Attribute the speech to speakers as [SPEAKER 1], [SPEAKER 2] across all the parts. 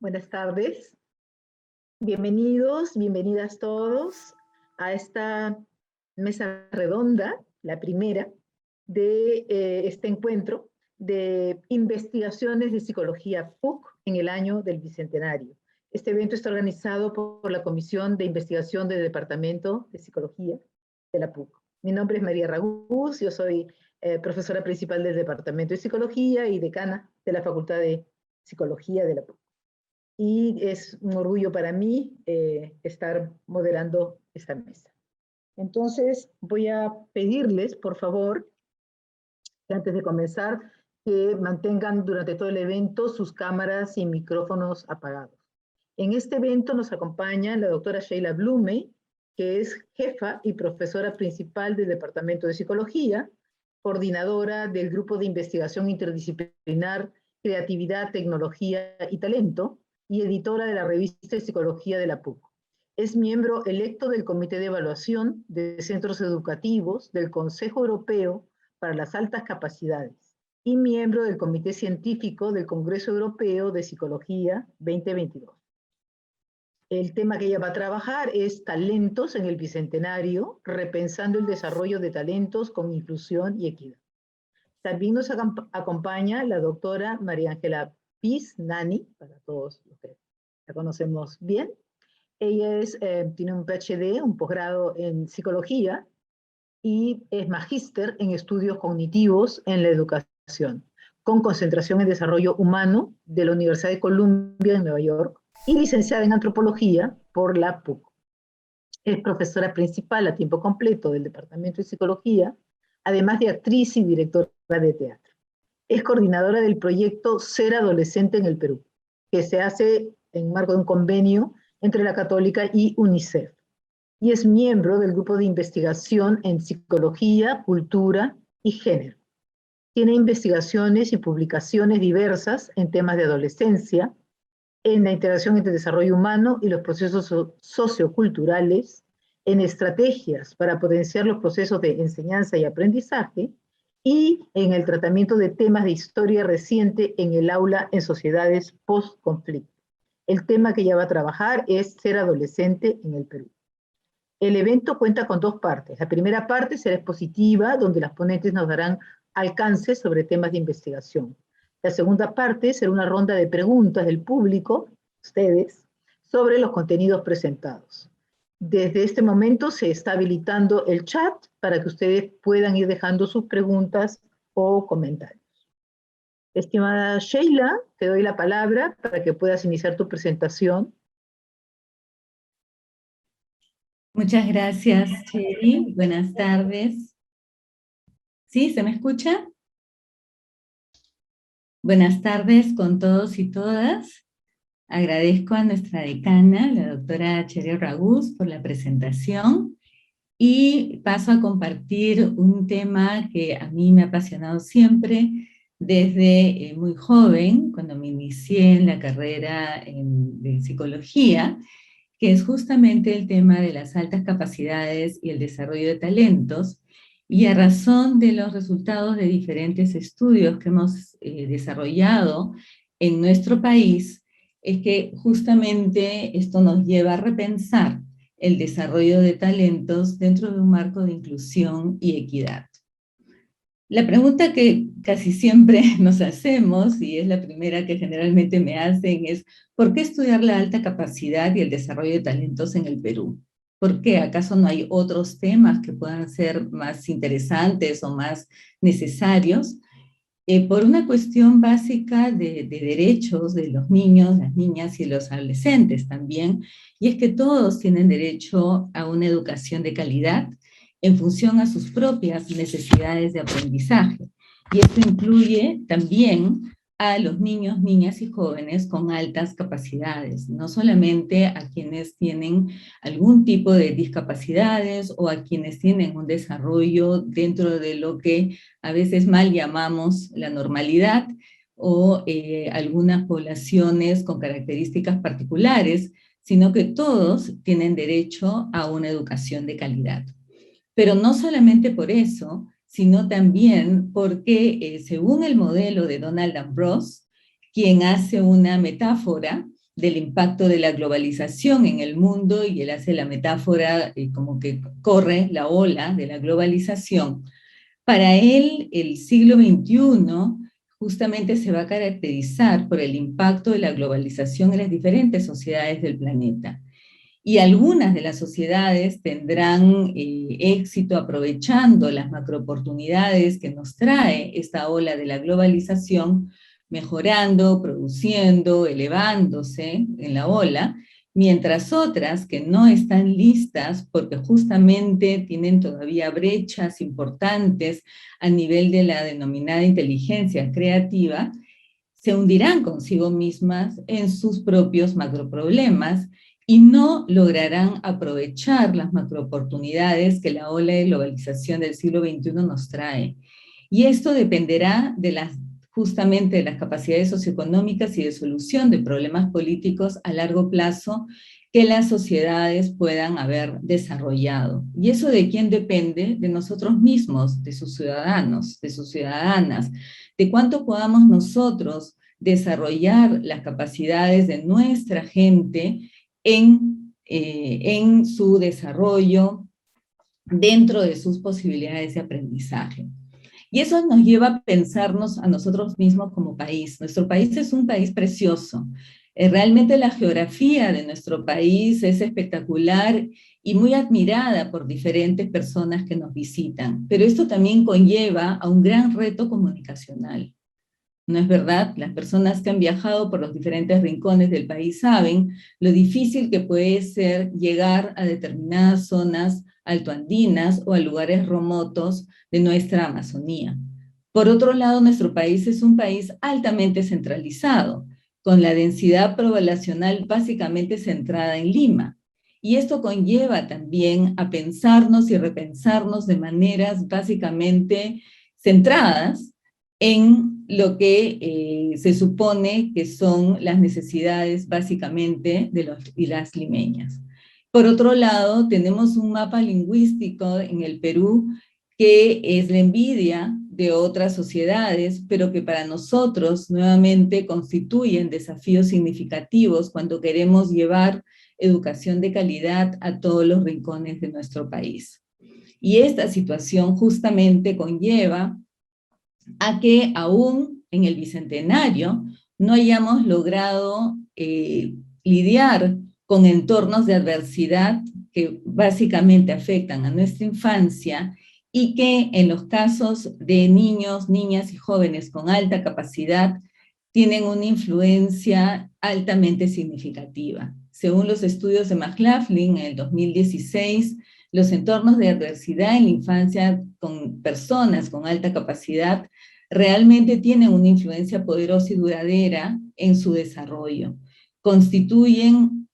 [SPEAKER 1] Buenas tardes. Bienvenidos, bienvenidas todos a esta mesa redonda, la primera, de este encuentro de investigaciones de psicología PUC en el año del Bicentenario. Este evento está organizado por la Comisión de Investigación del Departamento de Psicología de la PUC. Mi nombre es María Ragús, yo soy profesora principal del Departamento de Psicología y decana de la Facultad de Psicología de la PUC. Y es un orgullo para mí estar moderando esta mesa. Entonces voy a pedirles, por favor, que antes de comenzar, que mantengan durante todo el evento sus cámaras y micrófonos apagados. En este evento nos acompaña la doctora Sheila Blume, que es jefa y profesora principal del Departamento de Psicología, coordinadora del Grupo de Investigación Interdisciplinar Creatividad, Tecnología y Talento, y editora de la revista de Psicología de la PUC. Es miembro electo del Comité de Evaluación de Centros Educativos del Consejo Europeo para las Altas Capacidades y miembro del Comité Científico del Congreso Europeo de Psicología 2022. El tema que ella va a trabajar es talentos en el Bicentenario, repensando el desarrollo de talentos con inclusión y equidad. También nos acompaña la doctora María Ángela Piz Nani, para todos los que la conocemos bien. Ella tiene un PhD, un posgrado en psicología, y es magíster en estudios cognitivos en la educación, con concentración en desarrollo humano de la Universidad de Columbia en Nueva York, y licenciada en antropología por la PUC. Es profesora principal a tiempo completo del Departamento de Psicología, además de actriz y directora de teatro. Es coordinadora del proyecto Ser Adolescente en el Perú, que se hace en marco de un convenio entre la Católica y UNICEF. Y es miembro del grupo de investigación en psicología, cultura y género. Tiene investigaciones y publicaciones diversas en temas de adolescencia, en la interacción entre el desarrollo humano y los procesos socioculturales, en estrategias para potenciar los procesos de enseñanza y aprendizaje, y en el tratamiento de temas de historia reciente en el aula en sociedades post-conflicto. El tema que ella va a trabajar es ser adolescente en el Perú. El evento cuenta con dos partes. La primera parte será expositiva, donde las ponentes nos darán alcance sobre temas de investigación. La segunda parte será una ronda de preguntas del público, ustedes, sobre los contenidos presentados. Desde este momento se está habilitando el chat para que ustedes puedan ir dejando sus preguntas o comentarios. Estimada Sheila, te doy la palabra para que puedas iniciar tu presentación.
[SPEAKER 2] Muchas gracias, Cheri. Buenas tardes. ¿Sí? ¿Se me escucha? Buenas tardes con todos y todas. Agradezco a nuestra decana, la doctora Cheri Ragús, por la presentación y paso a compartir un tema que a mí me ha apasionado siempre desde muy joven, cuando me inicié en la carrera de psicología, que es justamente el tema de las altas capacidades y el desarrollo de talentos, y a razón de los resultados de diferentes estudios que hemos desarrollado en nuestro país, es que justamente esto nos lleva a repensar el desarrollo de talentos dentro de un marco de inclusión y equidad. La pregunta que casi siempre nos hacemos, y es la primera que generalmente me hacen, es ¿por qué estudiar la alta capacidad y el desarrollo de talentos en el Perú? ¿Por qué? ¿Acaso no hay otros temas que puedan ser más interesantes o más necesarios? Por una cuestión básica de derechos de los niños, las niñas y los adolescentes también, y es que todos tienen derecho a una educación de calidad en función a sus propias necesidades de aprendizaje. Y esto incluye también a los niños, niñas y jóvenes con altas capacidades, no solamente a quienes tienen algún tipo de discapacidades o a quienes tienen un desarrollo dentro de lo que a veces mal llamamos la normalidad, o algunas poblaciones con características particulares, sino que todos tienen derecho a una educación de calidad. Pero no solamente por eso, sino también porque según el modelo de Donald Ambrose, quien hace una metáfora del impacto de la globalización en el mundo, y él hace la metáfora como que corre la ola de la globalización, para él el siglo XXI justamente se va a caracterizar por el impacto de la globalización en las diferentes sociedades del planeta. Y algunas de las sociedades tendrán éxito aprovechando las macrooportunidades que nos trae esta ola de la globalización, mejorando, produciendo, elevándose en la ola, mientras otras que no están listas porque justamente tienen todavía brechas importantes a nivel de la denominada inteligencia creativa, se hundirán consigo mismas en sus propios macroproblemas y no lograrán aprovechar las macrooportunidades que la ola de globalización del siglo XXI nos trae. Y esto dependerá justamente de las capacidades socioeconómicas y de solución de problemas políticos a largo plazo que las sociedades puedan haber desarrollado. ¿Y eso de quién depende? De nosotros mismos, de sus ciudadanos, de sus ciudadanas, de cuánto podamos nosotros desarrollar las capacidades de nuestra gente en su desarrollo dentro de sus posibilidades de aprendizaje. Y eso nos lleva a pensarnos a nosotros mismos como país. Nuestro país es un país precioso. Realmente la geografía de nuestro país es espectacular y muy admirada por diferentes personas que nos visitan. Pero esto también conlleva a un gran reto comunicacional. ¿No es verdad? Las personas que han viajado por los diferentes rincones del país saben lo difícil que puede ser llegar a determinadas zonas altoandinas o a lugares remotos de nuestra Amazonía. Por otro lado, nuestro país es un país altamente centralizado, con la densidad poblacional básicamente centrada en Lima. Y esto conlleva también a pensarnos y repensarnos de maneras básicamente centradas en lo que se supone que son las necesidades básicamente de los y las limeñas. Por otro lado, tenemos un mapa lingüístico en el Perú que es la envidia de otras sociedades, pero que para nosotros nuevamente constituyen desafíos significativos cuando queremos llevar educación de calidad a todos los rincones de nuestro país. Y esta situación justamente conlleva a que aún en el Bicentenario no hayamos logrado lidiar con entornos de adversidad que básicamente afectan a nuestra infancia y que en los casos de niños, niñas y jóvenes con alta capacidad tienen una influencia altamente significativa. Según los estudios de McLaughlin en el 2016, los entornos de adversidad en la infancia con personas con alta capacidad realmente tienen una influencia poderosa y duradera en su desarrollo.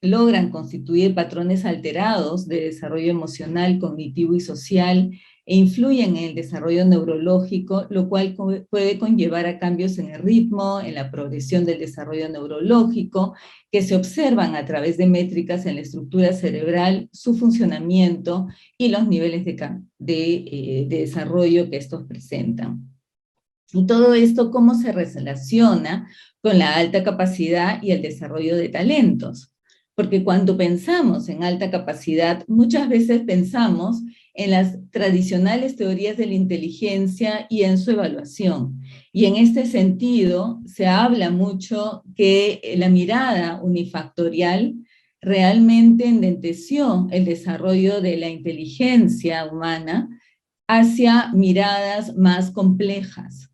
[SPEAKER 2] Logran constituir patrones alterados de desarrollo emocional, cognitivo y social e influyen en el desarrollo neurológico, lo cual puede conllevar a cambios en el ritmo, en la progresión del desarrollo neurológico, que se observan a través de métricas en la estructura cerebral, su funcionamiento y los niveles de desarrollo que estos presentan. Y todo esto, ¿cómo se relaciona con la alta capacidad y el desarrollo de talentos? Porque cuando pensamos en alta capacidad, muchas veces pensamos en las tradicionales teorías de la inteligencia y en su evaluación. Y en este sentido, se habla mucho que la mirada unifactorial realmente endenteció el desarrollo de la inteligencia humana hacia miradas más complejas.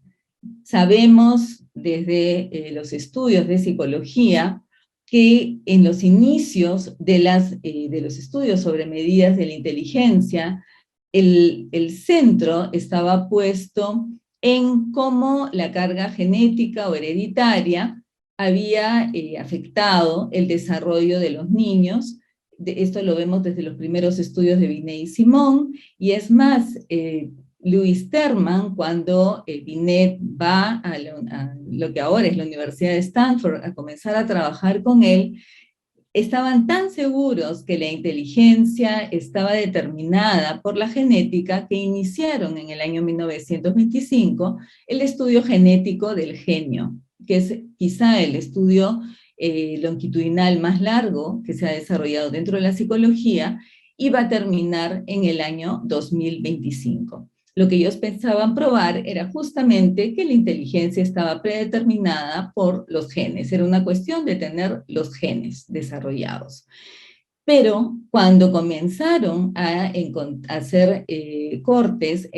[SPEAKER 2] Sabemos desde los estudios de psicología que en los inicios de los estudios sobre medidas de la inteligencia, el centro estaba puesto en cómo la carga genética o hereditaria había afectado el desarrollo de los niños. Esto lo vemos desde los primeros estudios de Binet y Simón, y es más, Lewis Terman, cuando Binet va a lo que ahora es la Universidad de Stanford a comenzar a trabajar con él, estaban tan seguros que la inteligencia estaba determinada por la genética que iniciaron en el año 1925 el estudio genético del genio, que es quizá el estudio longitudinal más largo que se ha desarrollado dentro de la psicología, y va a terminar en el año 2025. Lo que ellos pensaban probar era justamente que la inteligencia estaba predeterminada por los genes. Era una cuestión de tener los genes desarrollados. Pero cuando comenzaron a hacer cortes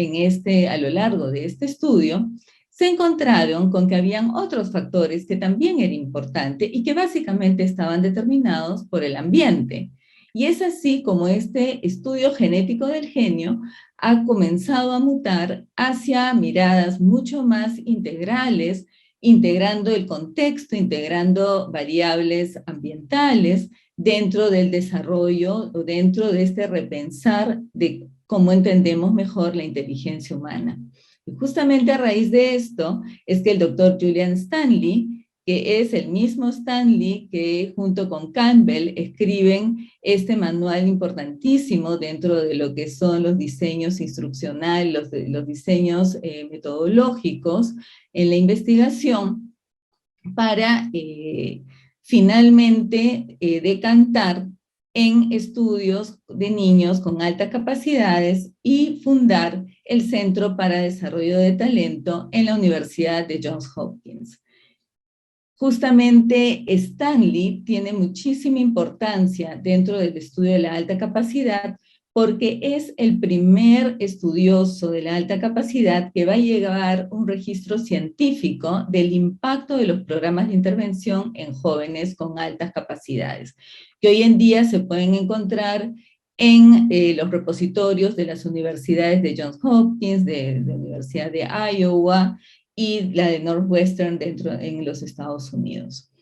[SPEAKER 2] a lo largo de este estudio, se encontraron con que habían otros factores que también eran importantes y que básicamente estaban determinados por el ambiente. Y es así como este estudio genético del genio ha comenzado a mutar hacia miradas mucho más integrales, integrando el contexto, integrando variables ambientales dentro del desarrollo o dentro de este repensar de cómo entendemos mejor la inteligencia humana. Y justamente a raíz de esto es que el doctor Julian Stanley, que es el mismo Stanley que junto con Campbell escriben este manual importantísimo dentro de lo que son los diseños instruccionales, los diseños metodológicos en la investigación, para finalmente decantar en estudios de niños con altas capacidades y fundar el Centro para Desarrollo de Talento en la Universidad de Johns Hopkins. Justamente Stanley tiene muchísima importancia dentro del estudio de la alta capacidad porque es el primer estudioso de la alta capacidad que va a llevar un registro científico del impacto de los programas de intervención en jóvenes con altas capacidades, que hoy en día se pueden encontrar en los repositorios de las universidades de Johns Hopkins, de la Universidad de Iowa, y la de Northwestern en los Estados Unidos.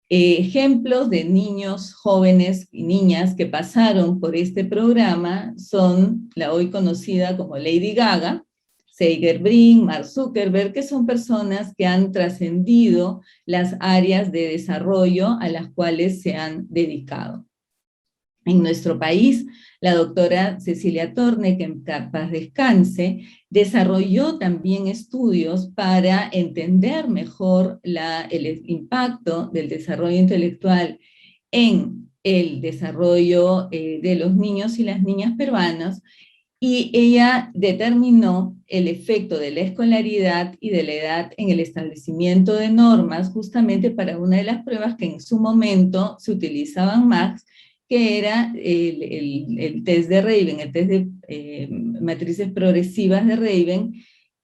[SPEAKER 2] Ejemplos de niños, jóvenes y niñas que pasaron por este programa son la hoy conocida como Lady Gaga, Sergey Brin, Mark Zuckerberg, que son personas que han trascendido las áreas de desarrollo a las cuales se han dedicado. En nuestro país, la doctora Cecilia Torne, que en paz descanse, desarrolló también estudios para entender mejor el impacto del desarrollo intelectual en el desarrollo de los niños y las niñas peruanos, y ella determinó el efecto de la escolaridad y de la edad en el establecimiento de normas justamente para una de las pruebas que en su momento se utilizaban más, que era el test de Raven, el test de matrices progresivas de Raven,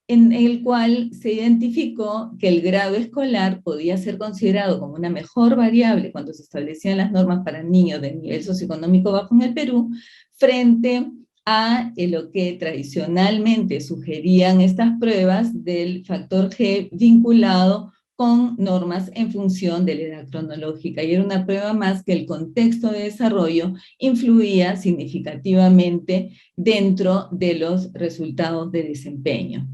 [SPEAKER 2] en el cual se identificó que el grado escolar podía ser considerado como una mejor variable cuando se establecían las normas para niños de nivel socioeconómico bajo en el Perú, frente a lo que tradicionalmente sugerían estas pruebas del factor G vinculado con normas en función de la edad cronológica, y era una prueba más que el contexto de desarrollo influía significativamente dentro de los resultados de desempeño.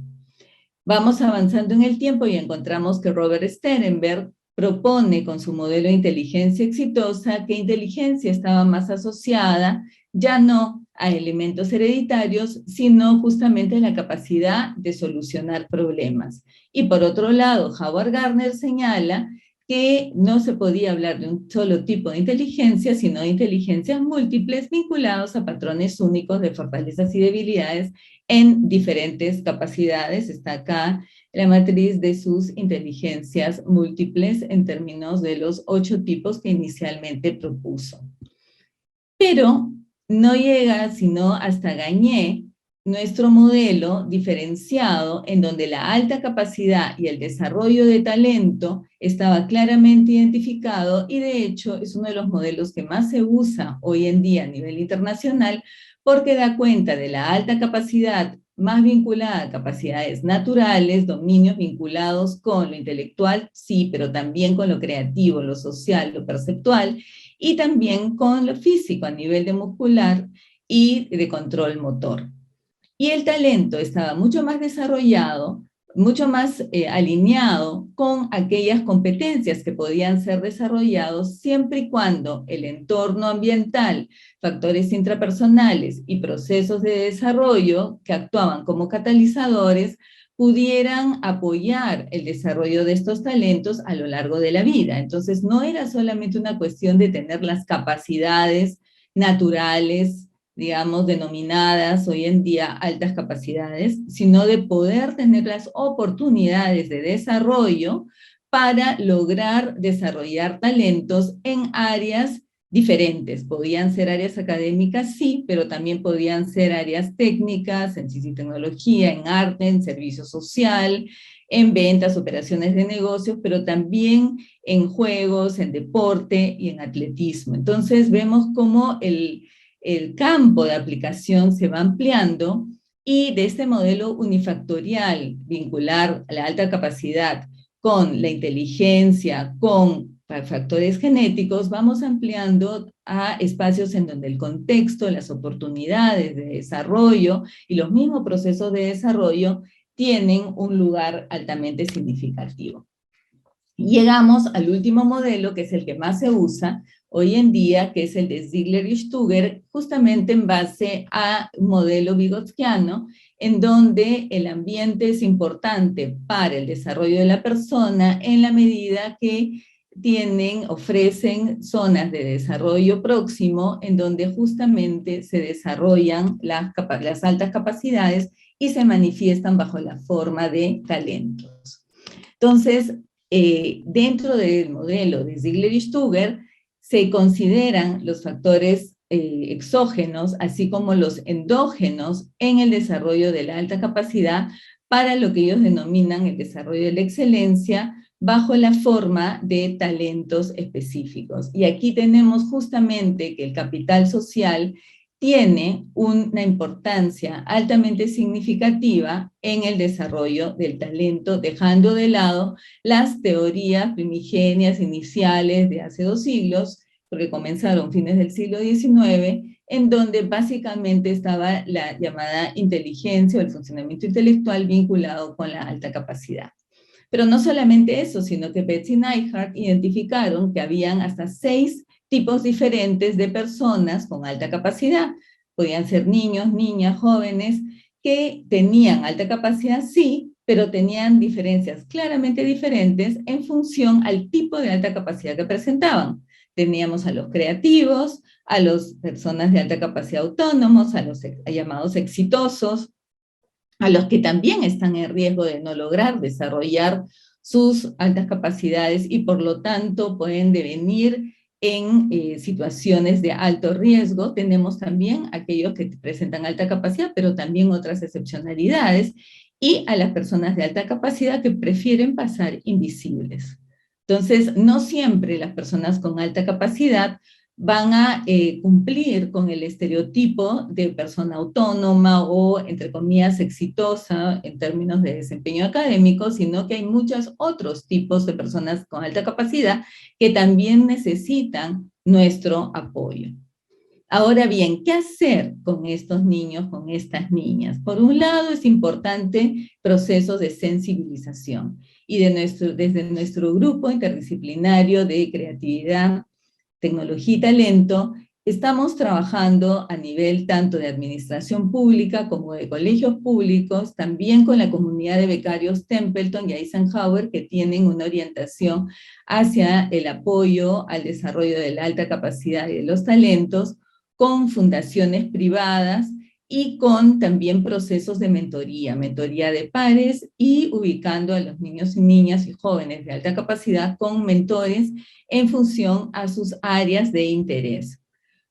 [SPEAKER 2] Vamos avanzando en el tiempo y encontramos que Robert Sternberg propone con su modelo de inteligencia exitosa que inteligencia estaba más asociada ya no a elementos hereditarios, sino justamente a la capacidad de solucionar problemas. Y por otro lado, Howard Gardner señala que no se podía hablar de un solo tipo de inteligencia, sino de inteligencias múltiples vinculados a patrones únicos de fortalezas y debilidades en diferentes capacidades. Está acá la matriz de sus inteligencias múltiples en términos de los 8 tipos que inicialmente propuso. Pero no llega sino hasta Gagné, nuestro modelo diferenciado en donde la alta capacidad y el desarrollo de talento estaba claramente identificado, y de hecho es uno de los modelos que más se usa hoy en día a nivel internacional porque da cuenta de la alta capacidad más vinculada a capacidades naturales, dominios vinculados con lo intelectual, sí, pero también con lo creativo, lo social, lo perceptual, y también con lo físico a nivel de muscular y de control motor. Y el talento estaba mucho más desarrollado mucho más alineado con aquellas competencias que podían ser desarrollados siempre y cuando el entorno ambiental, factores intrapersonales y procesos de desarrollo que actuaban como catalizadores pudieran apoyar el desarrollo de estos talentos a lo largo de la vida. Entonces, no era solamente una cuestión de tener las capacidades naturales, digamos, denominadas hoy en día altas capacidades, sino de poder tener las oportunidades de desarrollo para lograr desarrollar talentos en áreas diferentes. Podían ser áreas académicas, sí, pero también podían ser áreas técnicas, en ciencia y tecnología, en arte, en servicio social, en ventas, operaciones de negocios, pero también en juegos, en deporte y en atletismo. Entonces vemos cómo el campo de aplicación se va ampliando y de este modelo unifactorial, vincular la alta capacidad con la inteligencia, con factores genéticos, vamos ampliando a espacios en donde el contexto, las oportunidades de desarrollo y los mismos procesos de desarrollo tienen un lugar altamente significativo. Llegamos al último modelo, que es el que más se usa hoy en día, que es el de Ziegler y Stuger, justamente en base a un modelo vygotskiano, en donde el ambiente es importante para el desarrollo de la persona en la medida que ofrecen zonas de desarrollo próximo en donde justamente se desarrollan las altas capacidades y se manifiestan bajo la forma de talentos. Entonces, dentro del modelo de Ziegler y Stuger se consideran los factores exógenos, así como los endógenos en el desarrollo de la alta capacidad para lo que ellos denominan el desarrollo de la excelencia bajo la forma de talentos específicos. Y aquí tenemos justamente que el capital social tiene una importancia altamente significativa en el desarrollo del talento, dejando de lado las teorías primigenias iniciales de hace 2 siglos, porque comenzaron fines del siglo XIX, en donde básicamente estaba la llamada inteligencia o el funcionamiento intelectual vinculado con la alta capacidad. Pero no solamente eso, sino que Betts y Neidhart identificaron que habían hasta 6 tipos diferentes de personas con alta capacidad. Podían ser niños, niñas, jóvenes, que tenían alta capacidad, sí, pero tenían diferencias claramente diferentes en función al tipo de alta capacidad que presentaban. Teníamos a los creativos, a las personas de alta capacidad autónomos, a los llamados exitosos, a los que también están en riesgo de no lograr desarrollar sus altas capacidades y por lo tanto pueden devenir en situaciones de alto riesgo. Tenemos también aquellos que presentan alta capacidad, pero también otras excepcionalidades, y a las personas de alta capacidad que prefieren pasar invisibles. Entonces, no siempre las personas con alta capacidad van a cumplir con el estereotipo de persona autónoma o, entre comillas, exitosa en términos de desempeño académico, sino que hay muchos otros tipos de personas con alta capacidad que también necesitan nuestro apoyo. Ahora bien, ¿qué hacer con estos niños, con estas niñas? Por un lado, es importante procesos de sensibilización. Y desde nuestro grupo interdisciplinario de creatividad, tecnología y talento, estamos trabajando a nivel tanto de administración pública como de colegios públicos, también con la comunidad de becarios Templeton y Eisenhower, que tienen una orientación hacia el apoyo al desarrollo de la alta capacidad y de los talentos, con fundaciones privadas y con también procesos de mentoría de pares, y ubicando a los niños y niñas y jóvenes de alta capacidad con mentores en función a sus áreas de interés.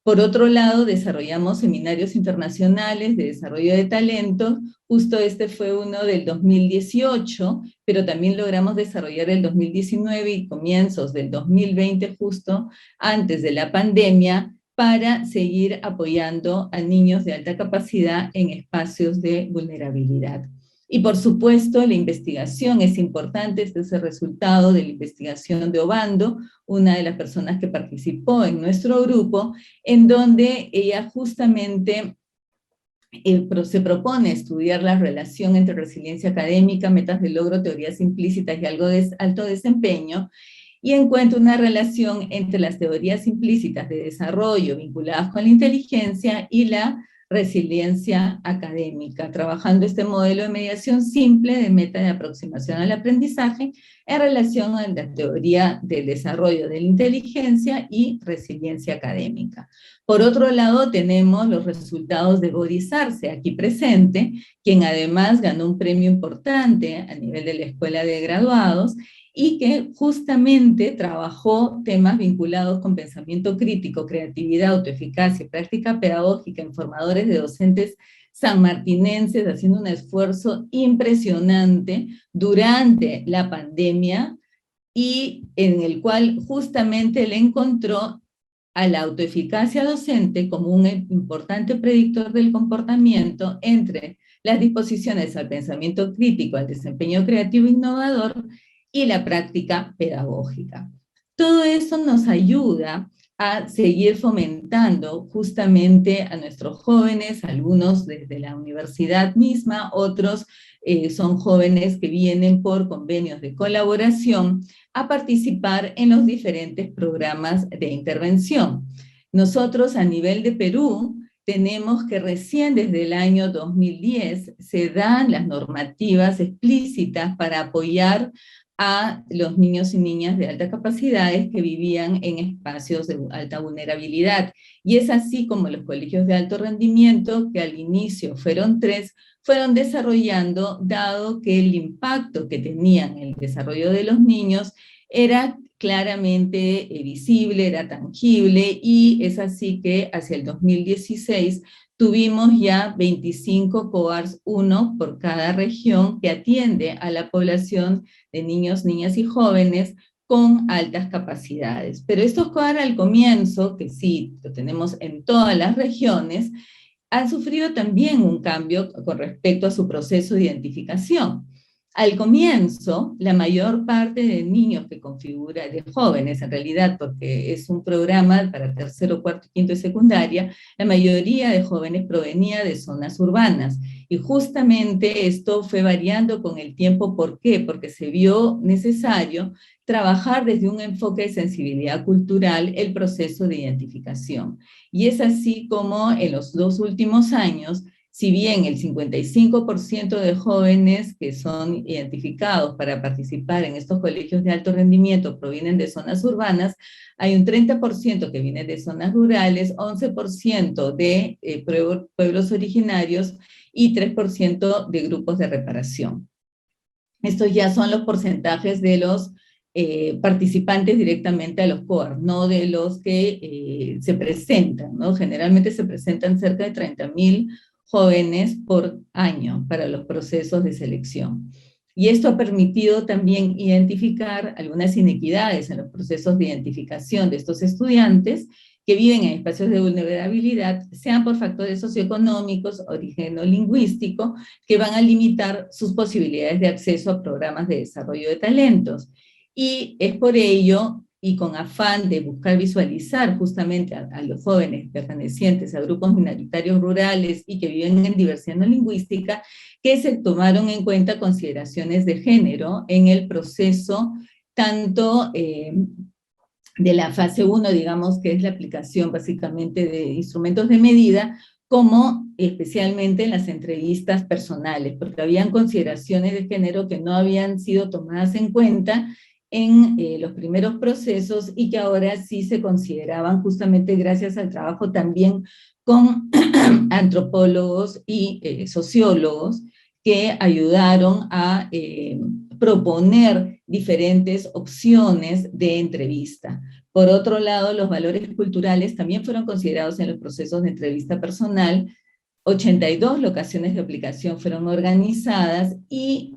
[SPEAKER 2] Por otro lado, desarrollamos seminarios internacionales de desarrollo de talento. Justo este fue uno del 2018, pero también logramos desarrollar el 2019 y comienzos del 2020, justo antes de la pandemia, para seguir apoyando a niños de alta capacidad en espacios de vulnerabilidad. Y por supuesto, la investigación es importante. Este es el resultado de la investigación de Obando, una de las personas que participó en nuestro grupo, en donde ella justamente se propone estudiar la relación entre resiliencia académica, metas de logro, teorías implícitas y algo de alto desempeño, y encuentra una relación entre las teorías implícitas de desarrollo vinculadas con la inteligencia y la resiliencia académica, trabajando este modelo de mediación simple de meta de aproximación al aprendizaje en relación a la teoría del desarrollo de la inteligencia y resiliencia académica. Por otro lado, tenemos los resultados de Boris Arce, aquí presente, quien además ganó un premio importante a nivel de la Escuela de Graduados y que justamente trabajó temas vinculados con pensamiento crítico, creatividad, autoeficacia, práctica pedagógica en formadores de docentes sanmartinenses, haciendo un esfuerzo impresionante durante la pandemia y en el cual justamente le encontró a la autoeficacia docente como un importante predictor del comportamiento entre las disposiciones al pensamiento crítico, al desempeño creativo e innovador y la práctica pedagógica. Todo eso nos ayuda a seguir fomentando justamente a nuestros jóvenes, algunos desde la universidad misma, otros son jóvenes que vienen por convenios de colaboración a participar en los diferentes programas de intervención. Nosotros a nivel de Perú tenemos que recién desde el año 2010 se dan las normativas explícitas para apoyar a los niños y niñas de altas capacidades que vivían en espacios de alta vulnerabilidad. Y es así como los colegios de alto rendimiento, que al inicio fueron 3, fueron desarrollando, dado que el impacto que tenían en el desarrollo de los niños era claramente visible, era tangible, y es así que hacia el 2016 tuvimos ya 25 COARs, uno por cada región, que atiende a la población de niños, niñas y jóvenes con altas capacidades. Pero estos COAR al comienzo, que sí, lo tenemos en todas las regiones, han sufrido también un cambio con respecto a su proceso de identificación. Al comienzo, la mayor parte de niños que configura, de jóvenes en realidad, porque es un programa para tercero, cuarto, quinto y secundaria, la mayoría de jóvenes provenía de zonas urbanas. Y justamente esto fue variando con el tiempo. ¿Por qué? Porque se vio necesario trabajar desde un enfoque de sensibilidad cultural el proceso de identificación. Y es así como en los 2 últimos años, si bien el 55% de jóvenes que son identificados para participar en estos colegios de alto rendimiento provienen de zonas urbanas, hay un 30% que viene de zonas rurales, 11% de pueblos originarios y 3% de grupos de reparación. Estos ya son los porcentajes de los participantes directamente a los COAR, no de los que se presentan, ¿no? Generalmente se presentan cerca de 30.000 jóvenes por año para los procesos de selección. Y esto ha permitido también identificar algunas inequidades en los procesos de identificación de estos estudiantes que viven en espacios de vulnerabilidad, sean por factores socioeconómicos, origen o lingüístico, que van a limitar sus posibilidades de acceso a programas de desarrollo de talentos. Y es por ello, y con afán de buscar visualizar justamente a los jóvenes pertenecientes a grupos minoritarios rurales y que viven en diversidad no lingüística, que se tomaron en cuenta consideraciones de género en el proceso, tanto de la fase 1, digamos, que es la aplicación básicamente de instrumentos de medida, como especialmente en las entrevistas personales, porque habían consideraciones de género que no habían sido tomadas en cuenta en los primeros procesos y que ahora sí se consideraban justamente gracias al trabajo también con antropólogos y sociólogos que ayudaron a proponer diferentes opciones de entrevista. Por otro lado, los valores culturales también fueron considerados en los procesos de entrevista personal. 82 locaciones de aplicación fueron organizadas y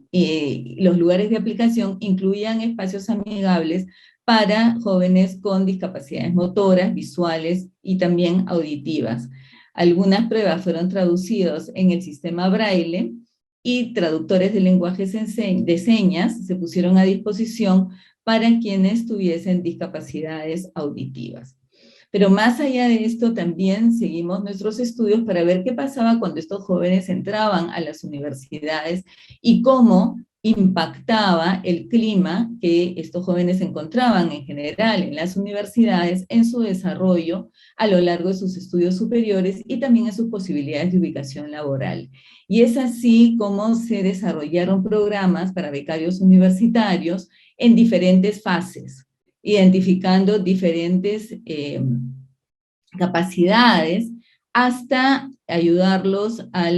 [SPEAKER 2] los lugares de aplicación incluían espacios amigables para jóvenes con discapacidades motoras, visuales y también auditivas. Algunas pruebas fueron traducidas en el sistema Braille y traductores de lenguajes de señas se pusieron a disposición para quienes tuviesen discapacidades auditivas. Pero más allá de esto, también seguimos nuestros estudios para ver qué pasaba cuando estos jóvenes entraban a las universidades y cómo impactaba el clima que estos jóvenes encontraban en general en las universidades en su desarrollo a lo largo de sus estudios superiores y también en sus posibilidades de ubicación laboral. Y es así como se desarrollaron programas para becarios universitarios en diferentes fases, identificando diferentes capacidades hasta ayudarlos a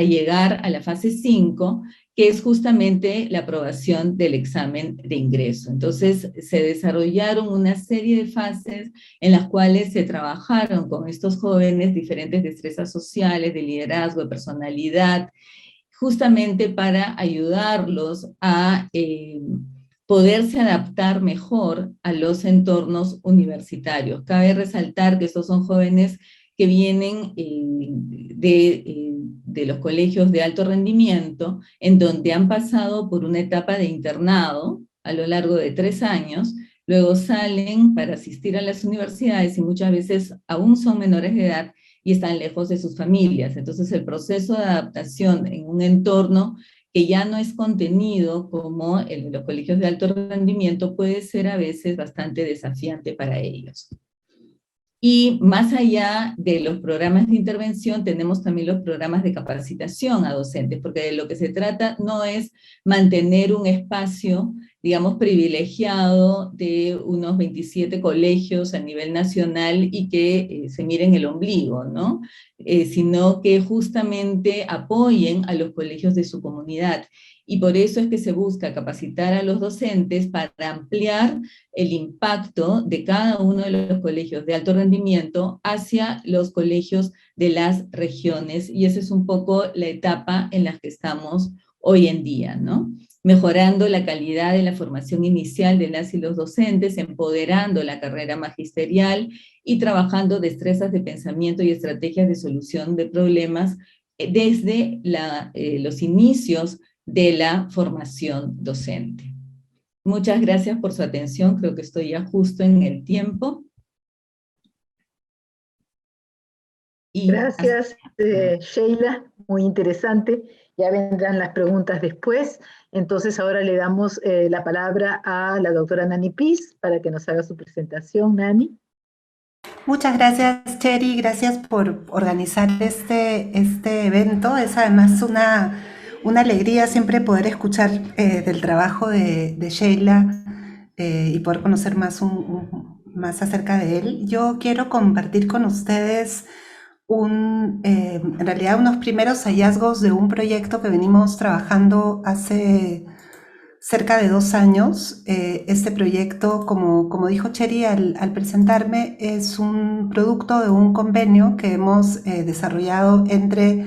[SPEAKER 2] llegar a la fase 5, que es justamente la aprobación del examen de ingreso. Entonces, se desarrollaron una serie de fases en las cuales se trabajaron con estos jóvenes diferentes destrezas sociales, de liderazgo, de personalidad, justamente para ayudarlos a poderse adaptar mejor a los entornos universitarios. Cabe resaltar que estos son jóvenes que vienen de los colegios de alto rendimiento, en donde han pasado por una etapa de internado a lo largo de 3 años, luego salen para asistir a las universidades y muchas veces aún son menores de edad y están lejos de sus familias. Entonces el proceso de adaptación en un entorno que ya no es contenido como el de los colegios de alto rendimiento puede ser a veces bastante desafiante para ellos. Y más allá de los programas de intervención, tenemos también los programas de capacitación a docentes, porque de lo que se trata no es mantener un espacio, digamos, privilegiado de unos 27 colegios a nivel nacional y que se miren el ombligo, ¿no? Sino que justamente apoyen a los colegios de su comunidad. Y por eso es que se busca capacitar a los docentes para ampliar el impacto de cada uno de los colegios de alto rendimiento hacia los colegios de las regiones, y esa es un poco la etapa en la que estamos hoy en día, ¿no? Mejorando la calidad de la formación inicial de las y los docentes, empoderando la carrera magisterial y trabajando destrezas de pensamiento y estrategias de solución de problemas desde los inicios de la formación docente. Muchas gracias por su atención, creo que estoy ya justo en el tiempo.
[SPEAKER 1] Gracias, Sheila, muy interesante. Ya vendrán las preguntas después. Entonces ahora le damos la palabra a la doctora Nani Piz para que nos haga su presentación. Nani.
[SPEAKER 3] Muchas gracias, Cheri, gracias por organizar este evento. Es además una alegría siempre poder escuchar del trabajo de Sheila y poder conocer más acerca de él. Yo quiero compartir con ustedes en realidad unos primeros hallazgos de un proyecto que venimos trabajando hace cerca de 2 años. Este proyecto, como dijo Cheri al presentarme, es un producto de un convenio que hemos desarrollado entre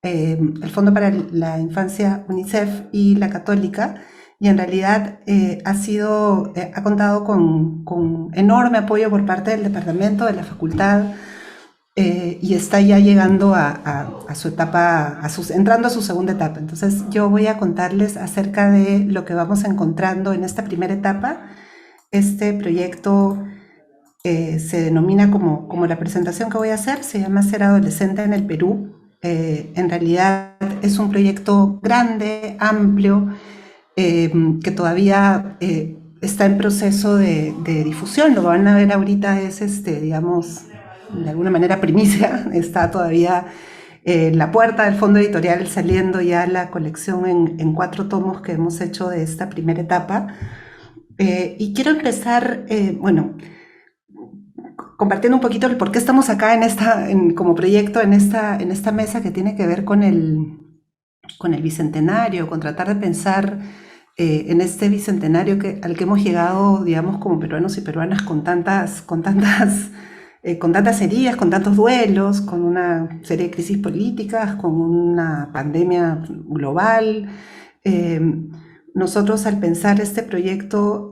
[SPEAKER 3] el Fondo para la Infancia UNICEF y la Católica, y en realidad ha contado con enorme apoyo por parte del departamento, de la facultad, y está ya llegando a su etapa, entrando a su segunda etapa. Entonces yo voy a contarles acerca de lo que vamos encontrando en esta primera etapa. Este proyecto se denomina como la presentación que voy a hacer, se llama Ser Adolescente en el Perú. En realidad es un proyecto grande, amplio, que todavía está en proceso de difusión. Lo van a ver ahorita, digamos, de alguna manera primicia, está todavía en la puerta del fondo editorial saliendo ya la colección en 4 tomos que hemos hecho de esta primera etapa. Y quiero empezar, compartiendo un poquito el por qué estamos acá como proyecto en esta mesa que tiene que ver con el bicentenario, con tratar de pensar en este bicentenario al que hemos llegado, digamos, como peruanos y peruanas con tantas heridas, con tantos duelos, con una serie de crisis políticas, con una pandemia global. Nosotros, al pensar este proyecto,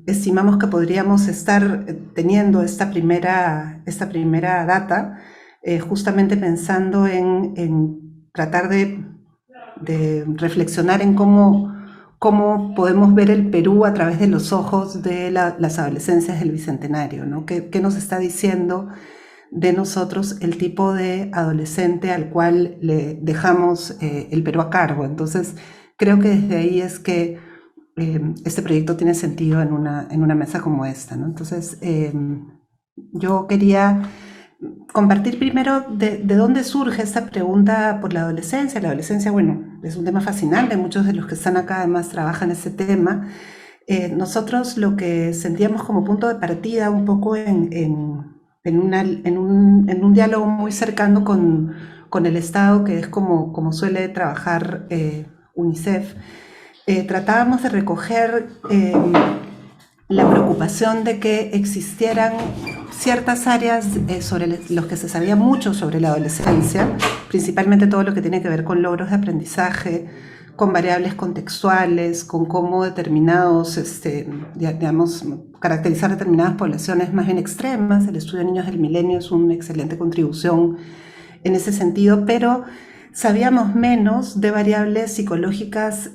[SPEAKER 3] estimamos que podríamos estar teniendo esta primera data, justamente pensando en tratar de reflexionar en cómo cómo podemos ver el Perú a través de los ojos de las adolescencias del Bicentenario, ¿no? ¿Qué nos está diciendo de nosotros el tipo de adolescente al cual le dejamos el Perú a cargo? Entonces, creo que desde ahí es que este proyecto tiene sentido en una mesa como esta, ¿no? Entonces, yo quería compartir primero de dónde surge esta pregunta por la adolescencia. La adolescencia, bueno, es un tema fascinante, muchos de los que están acá además trabajan ese tema. Nosotros lo que sentíamos como punto de partida un poco en un diálogo muy cercano con el Estado, que es como suele trabajar UNICEF, tratábamos de recoger la preocupación de que existieran ciertas áreas sobre los que se sabía mucho sobre la adolescencia, principalmente todo lo que tiene que ver con logros de aprendizaje, con variables contextuales, con cómo determinados, digamos, caracterizar determinadas poblaciones más bien extremas. El estudio de niños del milenio es una excelente contribución en ese sentido, pero sabíamos menos de variables psicológicas,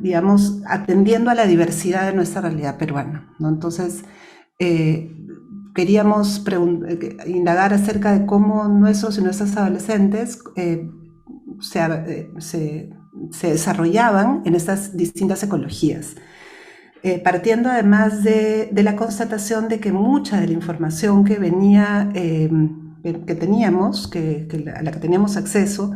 [SPEAKER 3] digamos, atendiendo a la diversidad de nuestra realidad peruana, ¿no? Entonces, queríamos indagar acerca de cómo nuestros y nuestras adolescentes se desarrollaban en estas distintas ecologías. Partiendo además de la constatación de que mucha de la información que venía, que teníamos, a la que teníamos acceso,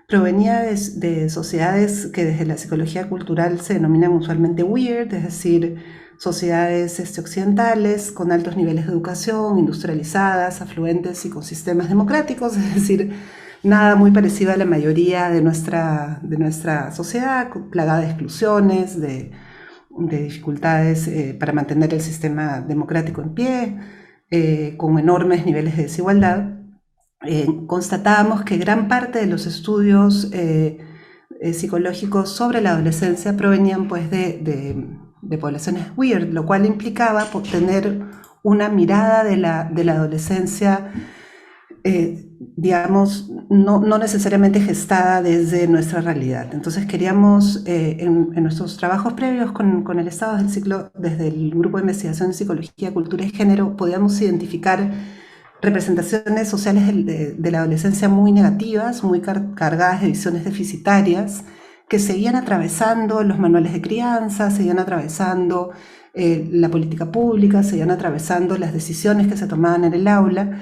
[SPEAKER 3] provenía de sociedades que desde la psicología cultural se denominan usualmente weird, es decir, sociedades occidentales con altos niveles de educación, industrializadas, afluentes y con sistemas democráticos, es decir, nada muy parecido a la mayoría de nuestra sociedad, plagada de exclusiones, de dificultades para mantener el sistema democrático en pie, con enormes niveles de desigualdad. Constatábamos que gran parte de los estudios psicológicos sobre la adolescencia provenían pues de poblaciones weird, lo cual implicaba tener una mirada de la adolescencia, digamos, no necesariamente gestada desde nuestra realidad. Entonces queríamos, en nuestros trabajos previos con el Estado del Ciclo, desde el Grupo de Investigación en Psicología, Cultura y Género, podíamos identificar representaciones sociales de la adolescencia muy negativas, muy cargadas de visiones deficitarias, que seguían atravesando los manuales de crianza, seguían atravesando la política pública, seguían atravesando las decisiones que se tomaban en el aula,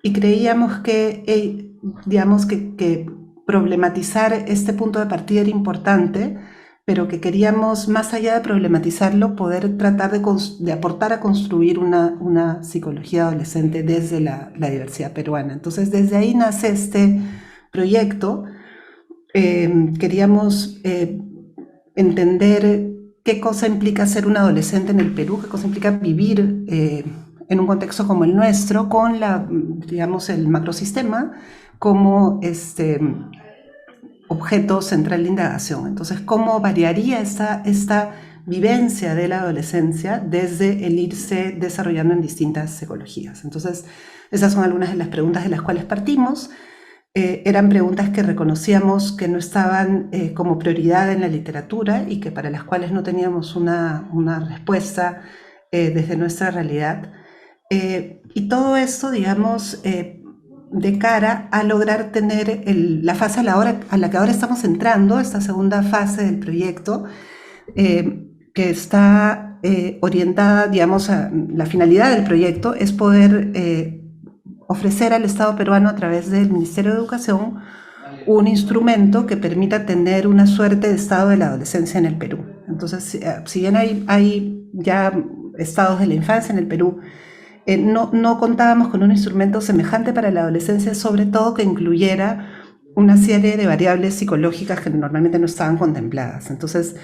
[SPEAKER 3] y creíamos que, digamos, que problematizar este punto de partida era importante, pero que queríamos, más allá de problematizarlo, poder tratar de aportar a construir una psicología adolescente desde la diversidad peruana. Entonces, desde ahí nace este proyecto. Queríamos entender qué cosa implica ser un adolescente en el Perú, qué cosa implica vivir en un contexto como el nuestro, con digamos, el macrosistema como objeto central de indagación. Entonces, ¿cómo variaría esta vivencia de la adolescencia desde el irse desarrollando en distintas ecologías? Entonces, esas son algunas de las preguntas de las cuales partimos. Eran preguntas que reconocíamos que no estaban como prioridad en la literatura y que para las cuales no teníamos una respuesta desde nuestra realidad. Y todo esto, digamos, de cara a lograr tener la fase a la que ahora estamos entrando, esta segunda fase del proyecto, que está orientada, digamos, a la finalidad del proyecto es poder ofrecer al Estado peruano a través del Ministerio de Educación un instrumento que permita tener una suerte de estado de la adolescencia en el Perú. Entonces, si bien hay ya estados de la infancia en el Perú, no contábamos con un instrumento semejante para la adolescencia, sobre todo que incluyera una serie de variables psicológicas que normalmente no estaban contempladas. Entonces,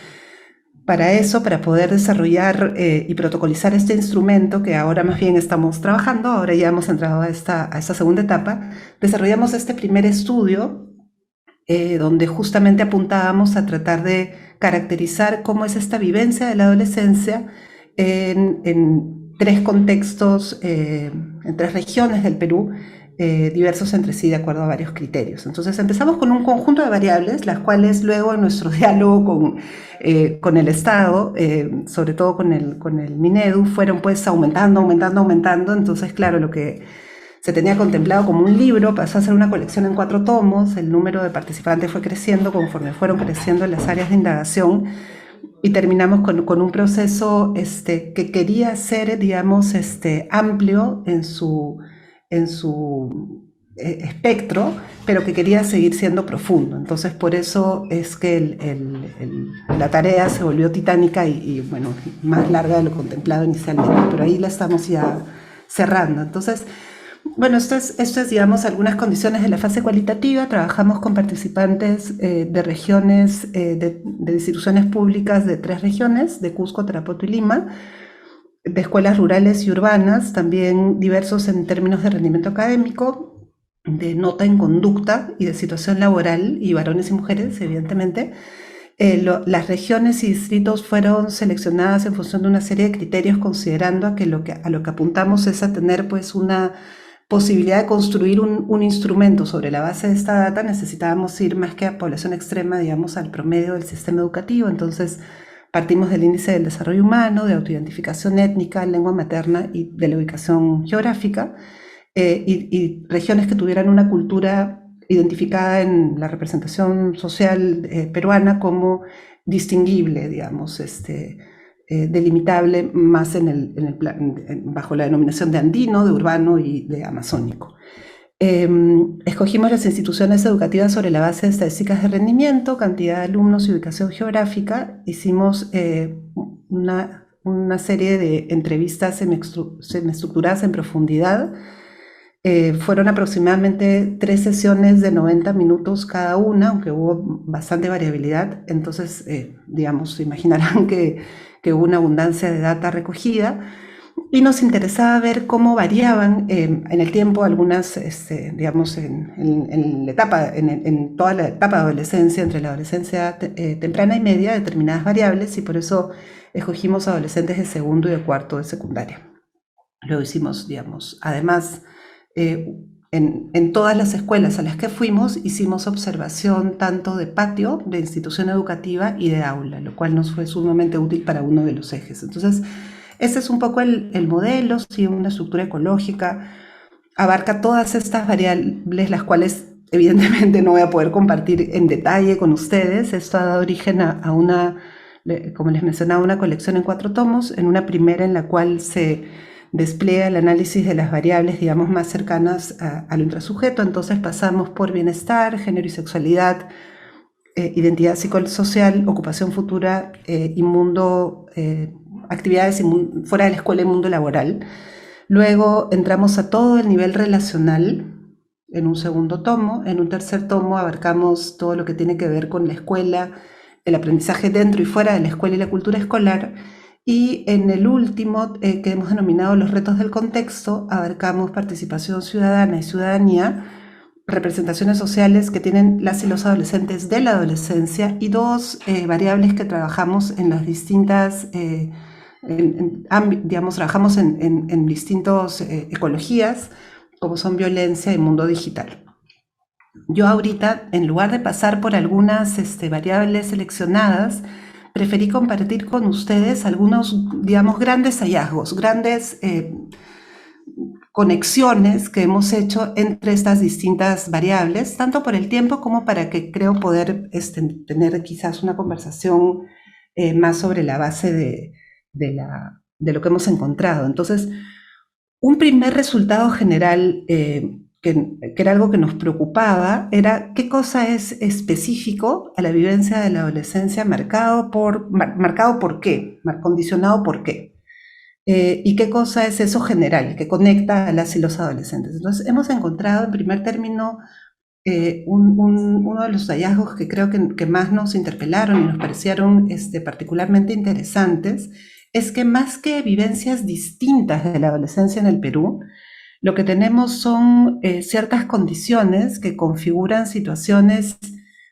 [SPEAKER 3] para poder desarrollar y protocolizar este instrumento, que ahora más bien estamos trabajando, ahora ya hemos entrado a esta segunda etapa, desarrollamos este primer estudio donde justamente apuntábamos a tratar de caracterizar cómo es esta vivencia de la adolescencia en tres contextos, en tres regiones del Perú, diversos entre sí de acuerdo a varios criterios. Entonces empezamos con un conjunto de variables, las cuales luego en nuestro diálogo con el Estado, sobre todo con el Minedu, fueron pues aumentando. Entonces, claro, lo que se tenía contemplado como un libro pasó a ser una colección en 4 tomos, el número de participantes fue creciendo conforme fueron creciendo las áreas de indagación, y terminamos con un proceso que quería ser, digamos, amplio en su espectro, pero que quería seguir siendo profundo. Entonces, por eso es que la tarea se volvió titánica y, bueno, más larga de lo contemplado inicialmente, pero ahí la estamos ya cerrando. Entonces, bueno, esto es, digamos, algunas condiciones de la fase cualitativa. Trabajamos con participantes de regiones, de instituciones públicas de 3 regiones, de Cusco, Tarapoto y Lima, de escuelas rurales y urbanas, también diversos en términos de rendimiento académico, de nota en conducta y de situación laboral, y varones y mujeres, evidentemente. Las regiones y distritos fueron seleccionadas en función de una serie de criterios, considerando a lo que apuntamos es a tener pues una posibilidad de construir un instrumento. Sobre la base de esta data necesitábamos ir más que a población extrema, digamos, al promedio del sistema educativo. Entonces partimos del índice del desarrollo humano, de autoidentificación étnica, lengua materna y de la ubicación geográfica, y regiones que tuvieran una cultura identificada en la representación social peruana como distinguible, digamos, delimitable más bajo la denominación de andino, de urbano y de amazónico. Escogimos las instituciones educativas sobre la base de estadísticas de rendimiento, cantidad de alumnos y ubicación geográfica. Hicimos una serie de entrevistas semiestructuradas en profundidad. Fueron aproximadamente 3 sesiones de 90 minutos cada una, aunque hubo bastante variabilidad. Entonces, digamos, se imaginarán que hubo una abundancia de data recogida, y nos interesaba ver cómo variaban en el tiempo algunas, digamos, en toda la etapa de adolescencia, entre la adolescencia temprana y media, determinadas variables, y por eso escogimos adolescentes de segundo y de cuarto de secundaria. Luego hicimos, digamos, además, en todas las escuelas a las que fuimos, hicimos observación tanto de patio, de institución educativa y de aula, lo cual nos fue sumamente útil para uno de los ejes. Entonces, este es un poco el modelo, sí, una estructura ecológica, abarca todas estas variables, las cuales evidentemente no voy a poder compartir en detalle con ustedes. Esto ha dado origen a una, como les mencionaba, una colección en 4 tomos, en una primera en la cual se despliega el análisis de las variables, digamos, más cercanas al intrasujeto. Entonces pasamos por bienestar, género y sexualidad, identidad psicosocial, ocupación futura y mundo, actividades fuera de la escuela y mundo laboral. Luego entramos a todo el nivel relacional en un segundo tomo. En un tercer tomo abarcamos todo lo que tiene que ver con la escuela, el aprendizaje dentro y fuera de la escuela y la cultura escolar. Y en el último, que hemos denominado los retos del contexto, abarcamos participación ciudadana y ciudadanía, representaciones sociales que tienen las y los adolescentes de la adolescencia, y 2 variables que trabajamos en las distintas, digamos, trabajamos en distintas ecologías, como son violencia y mundo digital. Yo ahorita, en lugar de pasar por algunas variables seleccionadas, preferí compartir con ustedes algunos, digamos, grandes hallazgos, grandes conexiones que hemos hecho entre estas distintas variables, tanto por el tiempo como para que creo poder tener quizás una conversación más sobre la base de lo que hemos encontrado. Entonces, un primer resultado general que era algo que nos preocupaba, era qué cosa es específico a la vivencia de la adolescencia marcado por qué, condicionado por qué, y qué cosa es eso general, que conecta a las y los adolescentes. Entonces, hemos encontrado en primer término uno de los hallazgos que creo que más nos interpelaron y nos parecieron particularmente interesantes, es que más que vivencias distintas de la adolescencia en el Perú, lo que tenemos son ciertas condiciones que configuran situaciones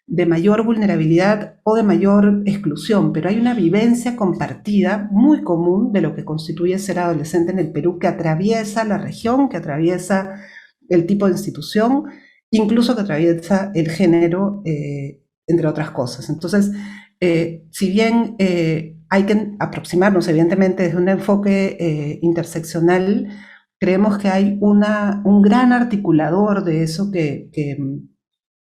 [SPEAKER 3] de mayor vulnerabilidad o de mayor exclusión, pero hay una vivencia compartida muy común de lo que constituye ser adolescente en el Perú, que atraviesa la región, que atraviesa el tipo de institución, incluso que atraviesa el género, entre otras cosas. Entonces, si bien hay que aproximarnos, evidentemente, desde un enfoque interseccional, creemos que hay un gran articulador de eso que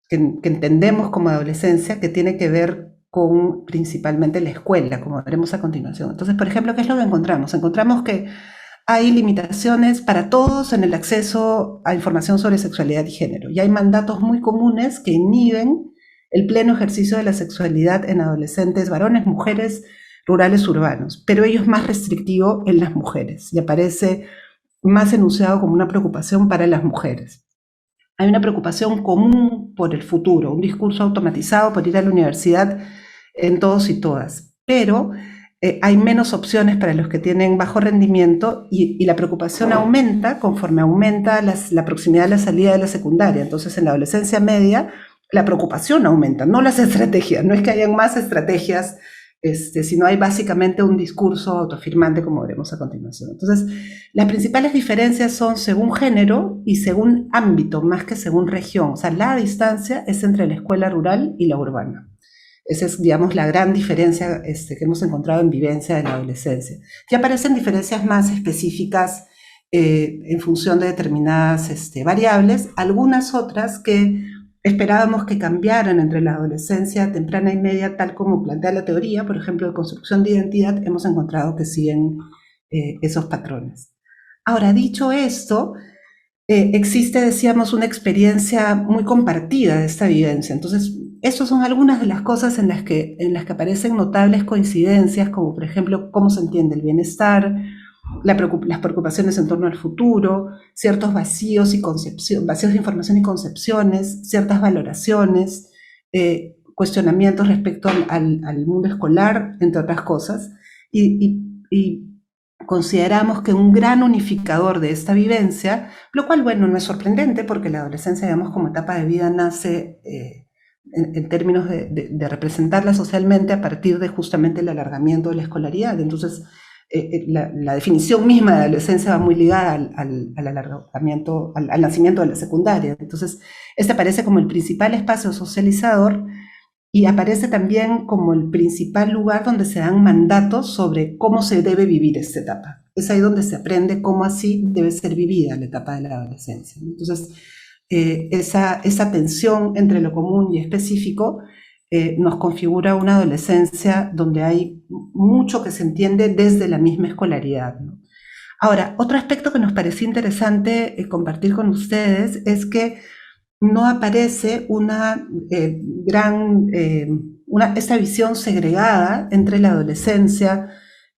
[SPEAKER 3] entendemos como adolescencia, que tiene que ver con principalmente la escuela, como veremos a continuación. Entonces, por ejemplo, ¿qué es lo que encontramos? Encontramos que hay limitaciones para todos en el acceso a información sobre sexualidad y género, y hay mandatos muy comunes que inhiben el pleno ejercicio de la sexualidad en adolescentes, varones, mujeres, rurales, urbanos, pero ello es más restrictivo en las mujeres y aparece más enunciado como una preocupación para las mujeres. Hay una preocupación común por el futuro, un discurso automatizado por ir a la universidad en todos y todas, pero hay menos opciones para los que tienen bajo rendimiento y la preocupación aumenta conforme aumenta la proximidad de la salida de la secundaria. Entonces, en la adolescencia media, la preocupación aumenta, no las estrategias, no es que hayan más estrategias, sino hay básicamente un discurso autoafirmante, como veremos a continuación. Entonces, las principales diferencias son según género y según ámbito, más que según región. O sea, la distancia es entre la escuela rural y la urbana. Esa es, digamos, la gran diferencia que hemos encontrado en vivencia de la adolescencia. Ya aparecen diferencias más específicas en función de determinadas variables, algunas otras que esperábamos que cambiaran entre la adolescencia temprana y media, tal como plantea la teoría, por ejemplo, de construcción de identidad, hemos encontrado que siguen esos patrones. Ahora, dicho esto, existe, decíamos, una experiencia muy compartida de esta vivencia. Entonces, estas son algunas de las cosas en las que aparecen notables coincidencias, como por ejemplo, cómo se entiende el bienestar, las preocupaciones en torno al futuro, ciertos vacíos de información y concepciones, ciertas valoraciones, cuestionamientos respecto al mundo escolar, entre otras cosas, y consideramos que un gran unificador de esta vivencia, lo cual, bueno, no es sorprendente porque la adolescencia, digamos, como etapa de vida nace en términos de representarla socialmente a partir de justamente el alargamiento de la escolaridad. Entonces, la definición misma de adolescencia va muy ligada al alargamiento, al nacimiento de la secundaria. Entonces, este aparece como el principal espacio socializador y aparece también como el principal lugar donde se dan mandatos sobre cómo se debe vivir esta etapa. Es ahí donde se aprende cómo así debe ser vivida la etapa de la adolescencia. Entonces, esa tensión entre lo común y específico nos configura una adolescencia donde hay mucho que se entiende desde la misma escolaridad, ¿no? Ahora, otro aspecto que nos pareció interesante compartir con ustedes es que no aparece esta visión segregada entre la adolescencia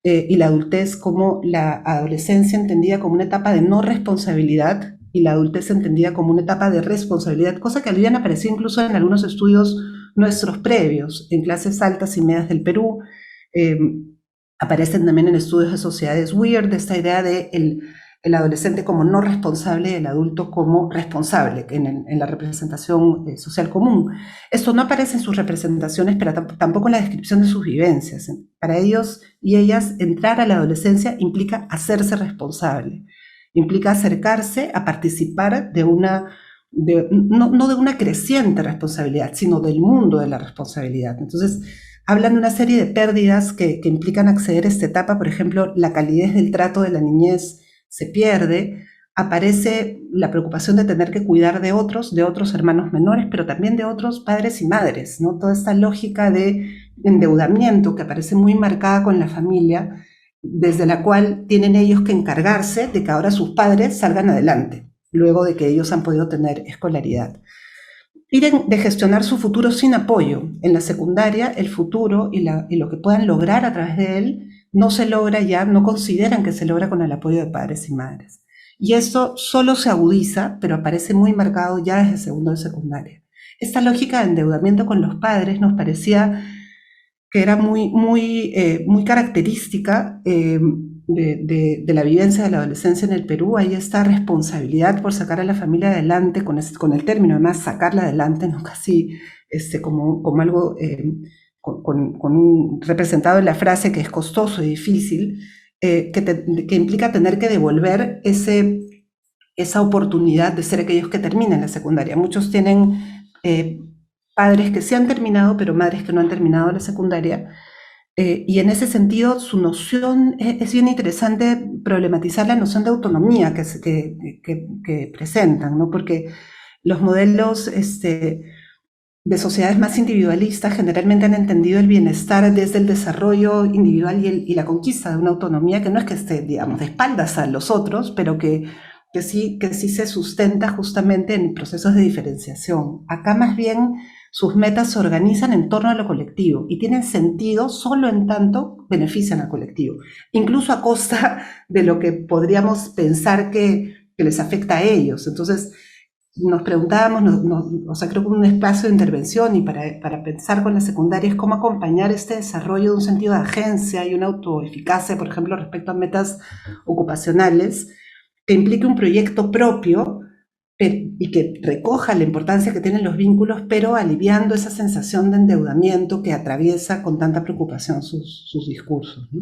[SPEAKER 3] y la adultez, como la adolescencia entendida como una etapa de no responsabilidad y la adultez entendida como una etapa de responsabilidad, cosa que habían aparecido incluso en algunos estudios nuestros previos, en clases altas y medias del Perú. Aparecen también en estudios de sociedades weird, esta idea de el adolescente como no responsable y el adulto como responsable en la representación social común. Esto no aparece en sus representaciones, pero tampoco en la descripción de sus vivencias. Para ellos y ellas, entrar a la adolescencia implica hacerse responsable, implica acercarse a participar no de una creciente responsabilidad, sino del mundo de la responsabilidad. Entonces, hablan de una serie de pérdidas que implican acceder a esta etapa. Por ejemplo, la calidez del trato de la niñez se pierde, aparece la preocupación de tener que cuidar de otros hermanos menores, pero también de otros padres y madres, ¿no? Toda esta lógica de endeudamiento que aparece muy marcada con la familia, desde la cual tienen ellos que encargarse de que ahora sus padres salgan adelante, luego de que ellos han podido tener escolaridad. Y de gestionar su futuro sin apoyo. En la secundaria, el futuro y lo que puedan lograr a través de él no se logra ya, no consideran que se logra con el apoyo de padres y madres. Y esto solo se agudiza, pero aparece muy marcado ya desde segundo de secundaria. Esta lógica de endeudamiento con los padres nos parecía que era muy característica de la vivencia de la adolescencia en el Perú. Hay esta responsabilidad por sacar a la familia adelante, con el término además sacarla adelante, no casi como algo representado en la frase que es costoso y difícil, que implica tener que devolver ese esa oportunidad de ser aquellos que terminan la secundaria. Muchos tienen padres que sí han terminado, pero madres que no han terminado la secundaria. Y en ese sentido, su noción, es bien interesante problematizar la noción de autonomía que presentan, ¿no? Porque los modelos de sociedades más individualistas generalmente han entendido el bienestar desde el desarrollo individual y la conquista de una autonomía que no es que esté, digamos, de espaldas a los otros, pero que sí se sustenta justamente en procesos de diferenciación. Acá más bien sus metas se organizan en torno a lo colectivo y tienen sentido solo en tanto benefician al colectivo, incluso a costa de lo que podríamos pensar que les afecta a ellos. Entonces, nos preguntábamos, o sea, creo que un espacio de intervención y para pensar con la secundaria es cómo acompañar este desarrollo de un sentido de agencia y una autoeficacia, por ejemplo, respecto a metas ocupacionales, que implique un proyecto propio y que recoja la importancia que tienen los vínculos, pero aliviando esa sensación de endeudamiento que atraviesa con tanta preocupación sus discursos, ¿no?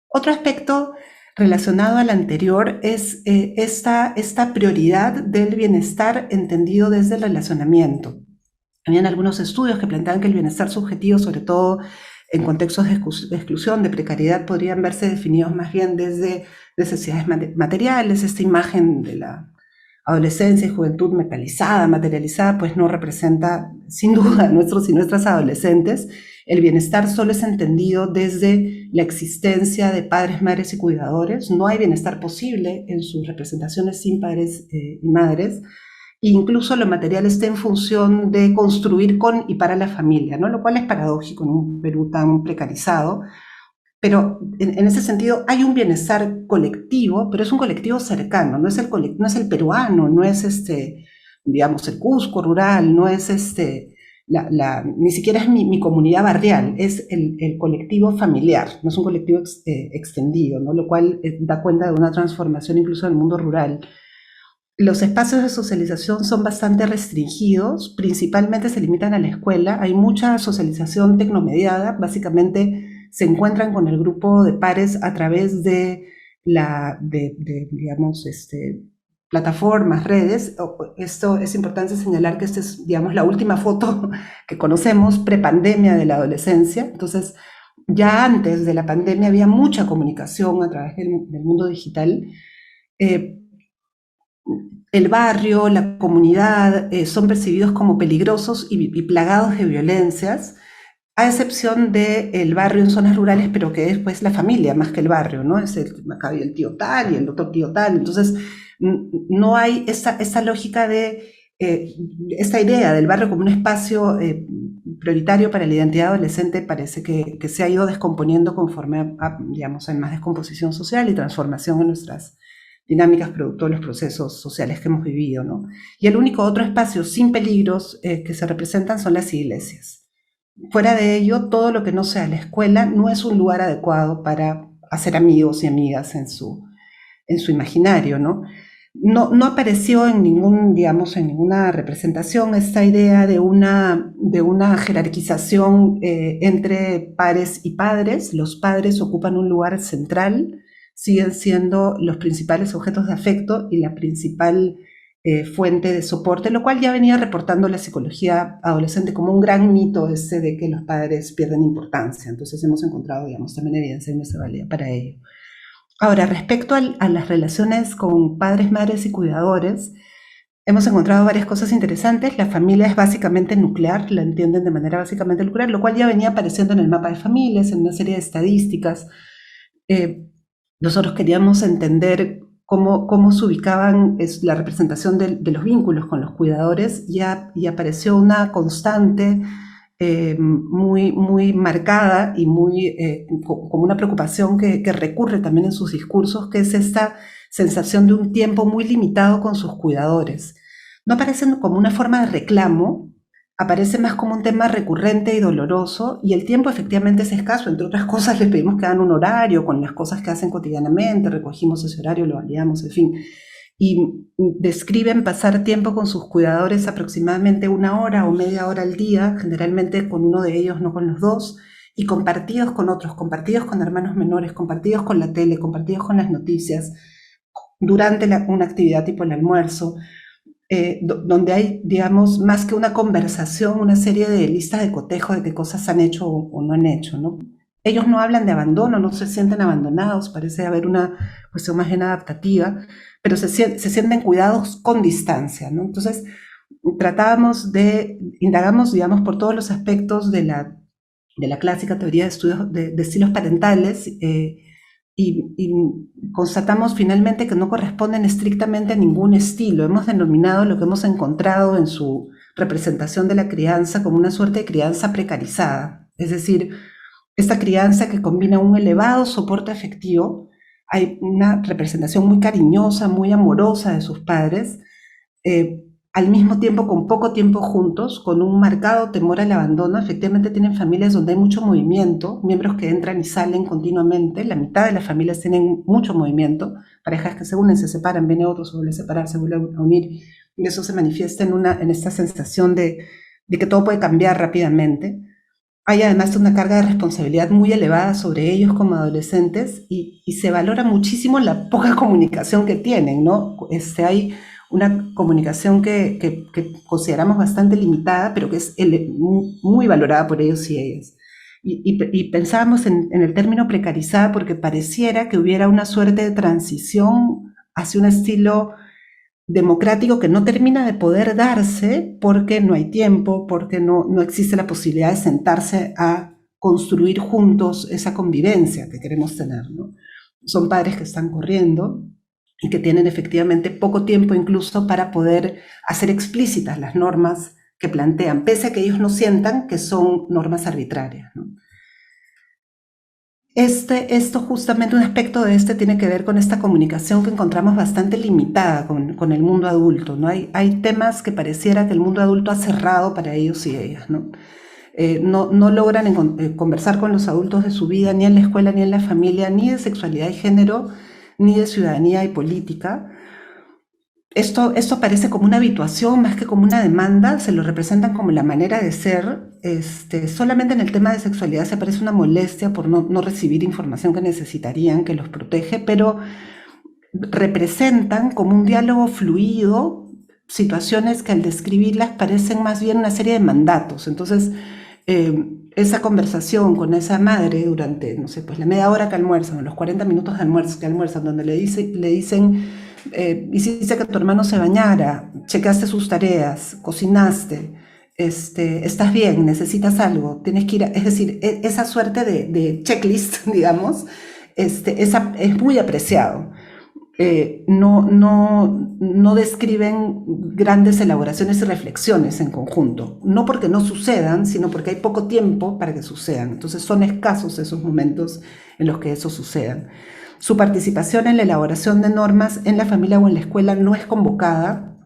[SPEAKER 3] Otro aspecto relacionado al anterior es esta prioridad del bienestar entendido desde el relacionamiento. Habían algunos estudios que planteaban que el bienestar subjetivo, sobre todo en contextos de exclusión, de precariedad, podrían verse definidos más bien desde necesidades materiales. Esta imagen de la adolescencia y juventud materializada, pues no representa sin duda a nuestros y nuestras adolescentes. El bienestar solo es entendido desde la existencia de padres, madres y cuidadores. No hay bienestar posible en sus representaciones sin padres y madres. E incluso lo material está en función de construir con y para la familia, ¿no? Lo cual es paradójico en un Perú tan precarizado. Pero en ese sentido hay un bienestar colectivo, pero es un colectivo cercano, no es el peruano, no es digamos, el Cusco rural, no es ni siquiera es mi comunidad barrial, es el colectivo familiar, no es un colectivo extendido, ¿no? Lo cual da cuenta de una transformación incluso en el mundo rural. Los espacios de socialización son bastante restringidos, principalmente se limitan a la escuela, hay mucha socialización tecnomediada, básicamente se encuentran con el grupo de pares a través de digamos, plataformas, redes. Esto es importante señalar que esta es, digamos, la última foto que conocemos prepandemia de la adolescencia. Entonces, ya antes de la pandemia había mucha comunicación a través del mundo digital. El barrio, la comunidad son percibidos como peligrosos y plagados de violencias, a excepción del barrio en zonas rurales, pero que es pues la familia más que el barrio, ¿no? Acá hay el tío tal y el otro tío tal. Entonces, no hay esa lógica de esta idea del barrio como un espacio prioritario para la identidad adolescente. Parece que se ha ido descomponiendo conforme digamos, hay más descomposición social y transformación en nuestras dinámicas producto de los procesos sociales que hemos vivido, ¿no? Y el único otro espacio sin peligros que se representan son las iglesias. Fuera de ello, todo lo que no sea la escuela no es un lugar adecuado para hacer amigos y amigas en su imaginario, ¿no? No apareció en ninguna representación esta idea de una jerarquización entre pares y padres. Los padres ocupan un lugar central, siguen siendo los principales objetos de afecto y la principal fuente de soporte, lo cual ya venía reportando la psicología adolescente como un gran mito de que los padres pierden importancia. Entonces hemos encontrado, digamos, también evidencia y no se valía para ello. Ahora, respecto a las relaciones con padres, madres y cuidadores, hemos encontrado varias cosas interesantes. La familia es básicamente nuclear, la entienden de manera básicamente nuclear, lo cual ya venía apareciendo en el mapa de familias, en una serie de estadísticas. Nosotros queríamos entender cómo se ubicaban la representación de los vínculos con los cuidadores y apareció una constante muy marcada y como una preocupación que recurre también en sus discursos, que es esta sensación de un tiempo muy limitado con sus cuidadores. No aparece como una forma de reclamo, aparece más como un tema recurrente y doloroso, y el tiempo efectivamente es escaso. Entre otras cosas, les pedimos que hagan un horario con las cosas que hacen cotidianamente, recogimos ese horario, lo validamos, en fin. Y describen pasar tiempo con sus cuidadores aproximadamente 1 hora o media hora al día, generalmente con uno de ellos, no con los dos, y compartidos con otros, compartidos con hermanos menores, compartidos con la tele, compartidos con las noticias, durante una actividad tipo el almuerzo, donde hay, digamos, más que una conversación, una serie de listas de cotejo de qué cosas han hecho o no han hecho, ¿no? Ellos no hablan de abandono, no se sienten abandonados, parece haber una cuestión más bien adaptativa, pero se sienten cuidados con distancia, ¿no? Entonces, indagamos, digamos, por todos los aspectos de la clásica teoría de estudios de estilos parentales, y constatamos finalmente que no corresponden estrictamente a ningún estilo. Hemos denominado lo que hemos encontrado en su representación de la crianza como una suerte de crianza precarizada, es decir, esta crianza que combina un elevado soporte afectivo, hay una representación muy cariñosa, muy amorosa de sus padres, al mismo tiempo con poco tiempo juntos, con un marcado temor al abandono. Efectivamente tienen familias donde hay mucho movimiento, miembros que entran y salen continuamente, la mitad de las familias tienen mucho movimiento, parejas que se unen, se separan, viene otro, se vuelve a separar, se vuelve a unir, y eso se manifiesta en esta sensación de que todo puede cambiar rápidamente. Hay además una carga de responsabilidad muy elevada sobre ellos como adolescentes, y se valora muchísimo la poca comunicación que tienen, ¿no? Hay una comunicación que consideramos bastante limitada, pero que es muy valorada por ellos y ellas. Y pensábamos en el término precarizada porque pareciera que hubiera una suerte de transición hacia un estilo democrático que no termina de poder darse porque no hay tiempo, porque no existe la posibilidad de sentarse a construir juntos esa convivencia que queremos tener, ¿no? Son padres que están corriendo y que tienen efectivamente poco tiempo incluso para poder hacer explícitas las normas que plantean, pese a que ellos no sientan que son normas arbitrarias, ¿no? Esto justamente, un aspecto de tiene que ver con esta comunicación que encontramos bastante limitada con el mundo adulto, ¿no? Hay temas que pareciera que el mundo adulto ha cerrado para ellos y ellas, ¿no? No logran conversar con los adultos de su vida, ni en la escuela, ni en la familia, ni de sexualidad y género, ni de ciudadanía y política. Esto parece como una habituación más que como una demanda, se lo representan como la manera de ser. Solamente en el tema de sexualidad se parece una molestia por no recibir información que necesitarían, que los protege, pero representan como un diálogo fluido situaciones que al describirlas parecen más bien una serie de mandatos. Entonces, esa conversación con esa madre durante, no sé, pues la media hora que almuerzan, los 40 minutos de almuerzo que almuerzan, donde le dicen, hiciste que tu hermano se bañara, checaste sus tareas, cocinaste, estás bien, necesitas algo, tienes que ir es decir, esa suerte de checklist, digamos, es muy apreciado. No describen grandes elaboraciones y reflexiones en conjunto, no porque no sucedan, sino porque hay poco tiempo para que sucedan. Entonces son escasos esos momentos en los que eso suceda. Su participación en la elaboración de normas en la familia o en la escuela no es convocada,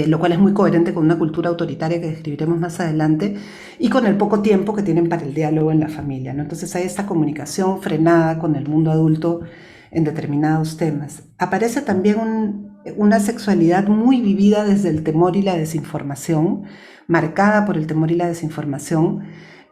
[SPEAKER 3] lo cual es muy coherente con una cultura autoritaria que describiremos más adelante, y con el poco tiempo que tienen para el diálogo en la familia, ¿no? Entonces hay esta comunicación frenada con el mundo adulto en determinados temas. Aparece también una sexualidad muy vivida desde el temor y la desinformación, marcada por el temor y la desinformación.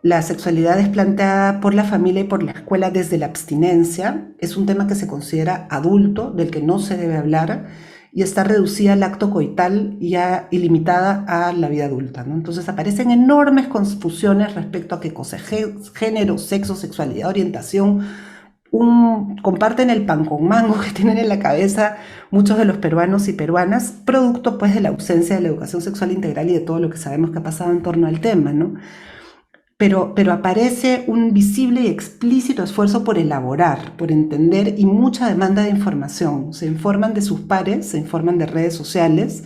[SPEAKER 3] La sexualidad es planteada por la familia y por la escuela desde la abstinencia. Es un tema que se considera adulto, del que no se debe hablar, y está reducida al acto coital y limitada a la vida adulta, ¿no? Entonces aparecen enormes confusiones respecto a qué cosa es género, sexo, sexualidad, orientación. Comparten el pan con mango que tienen en la cabeza muchos de los peruanos y peruanas, producto pues de la ausencia de la educación sexual integral y de todo lo que sabemos que ha pasado en torno al tema, ¿no? Pero aparece un visible y explícito esfuerzo por elaborar, por entender, y mucha demanda de información. Se informan de sus pares, se informan de redes sociales,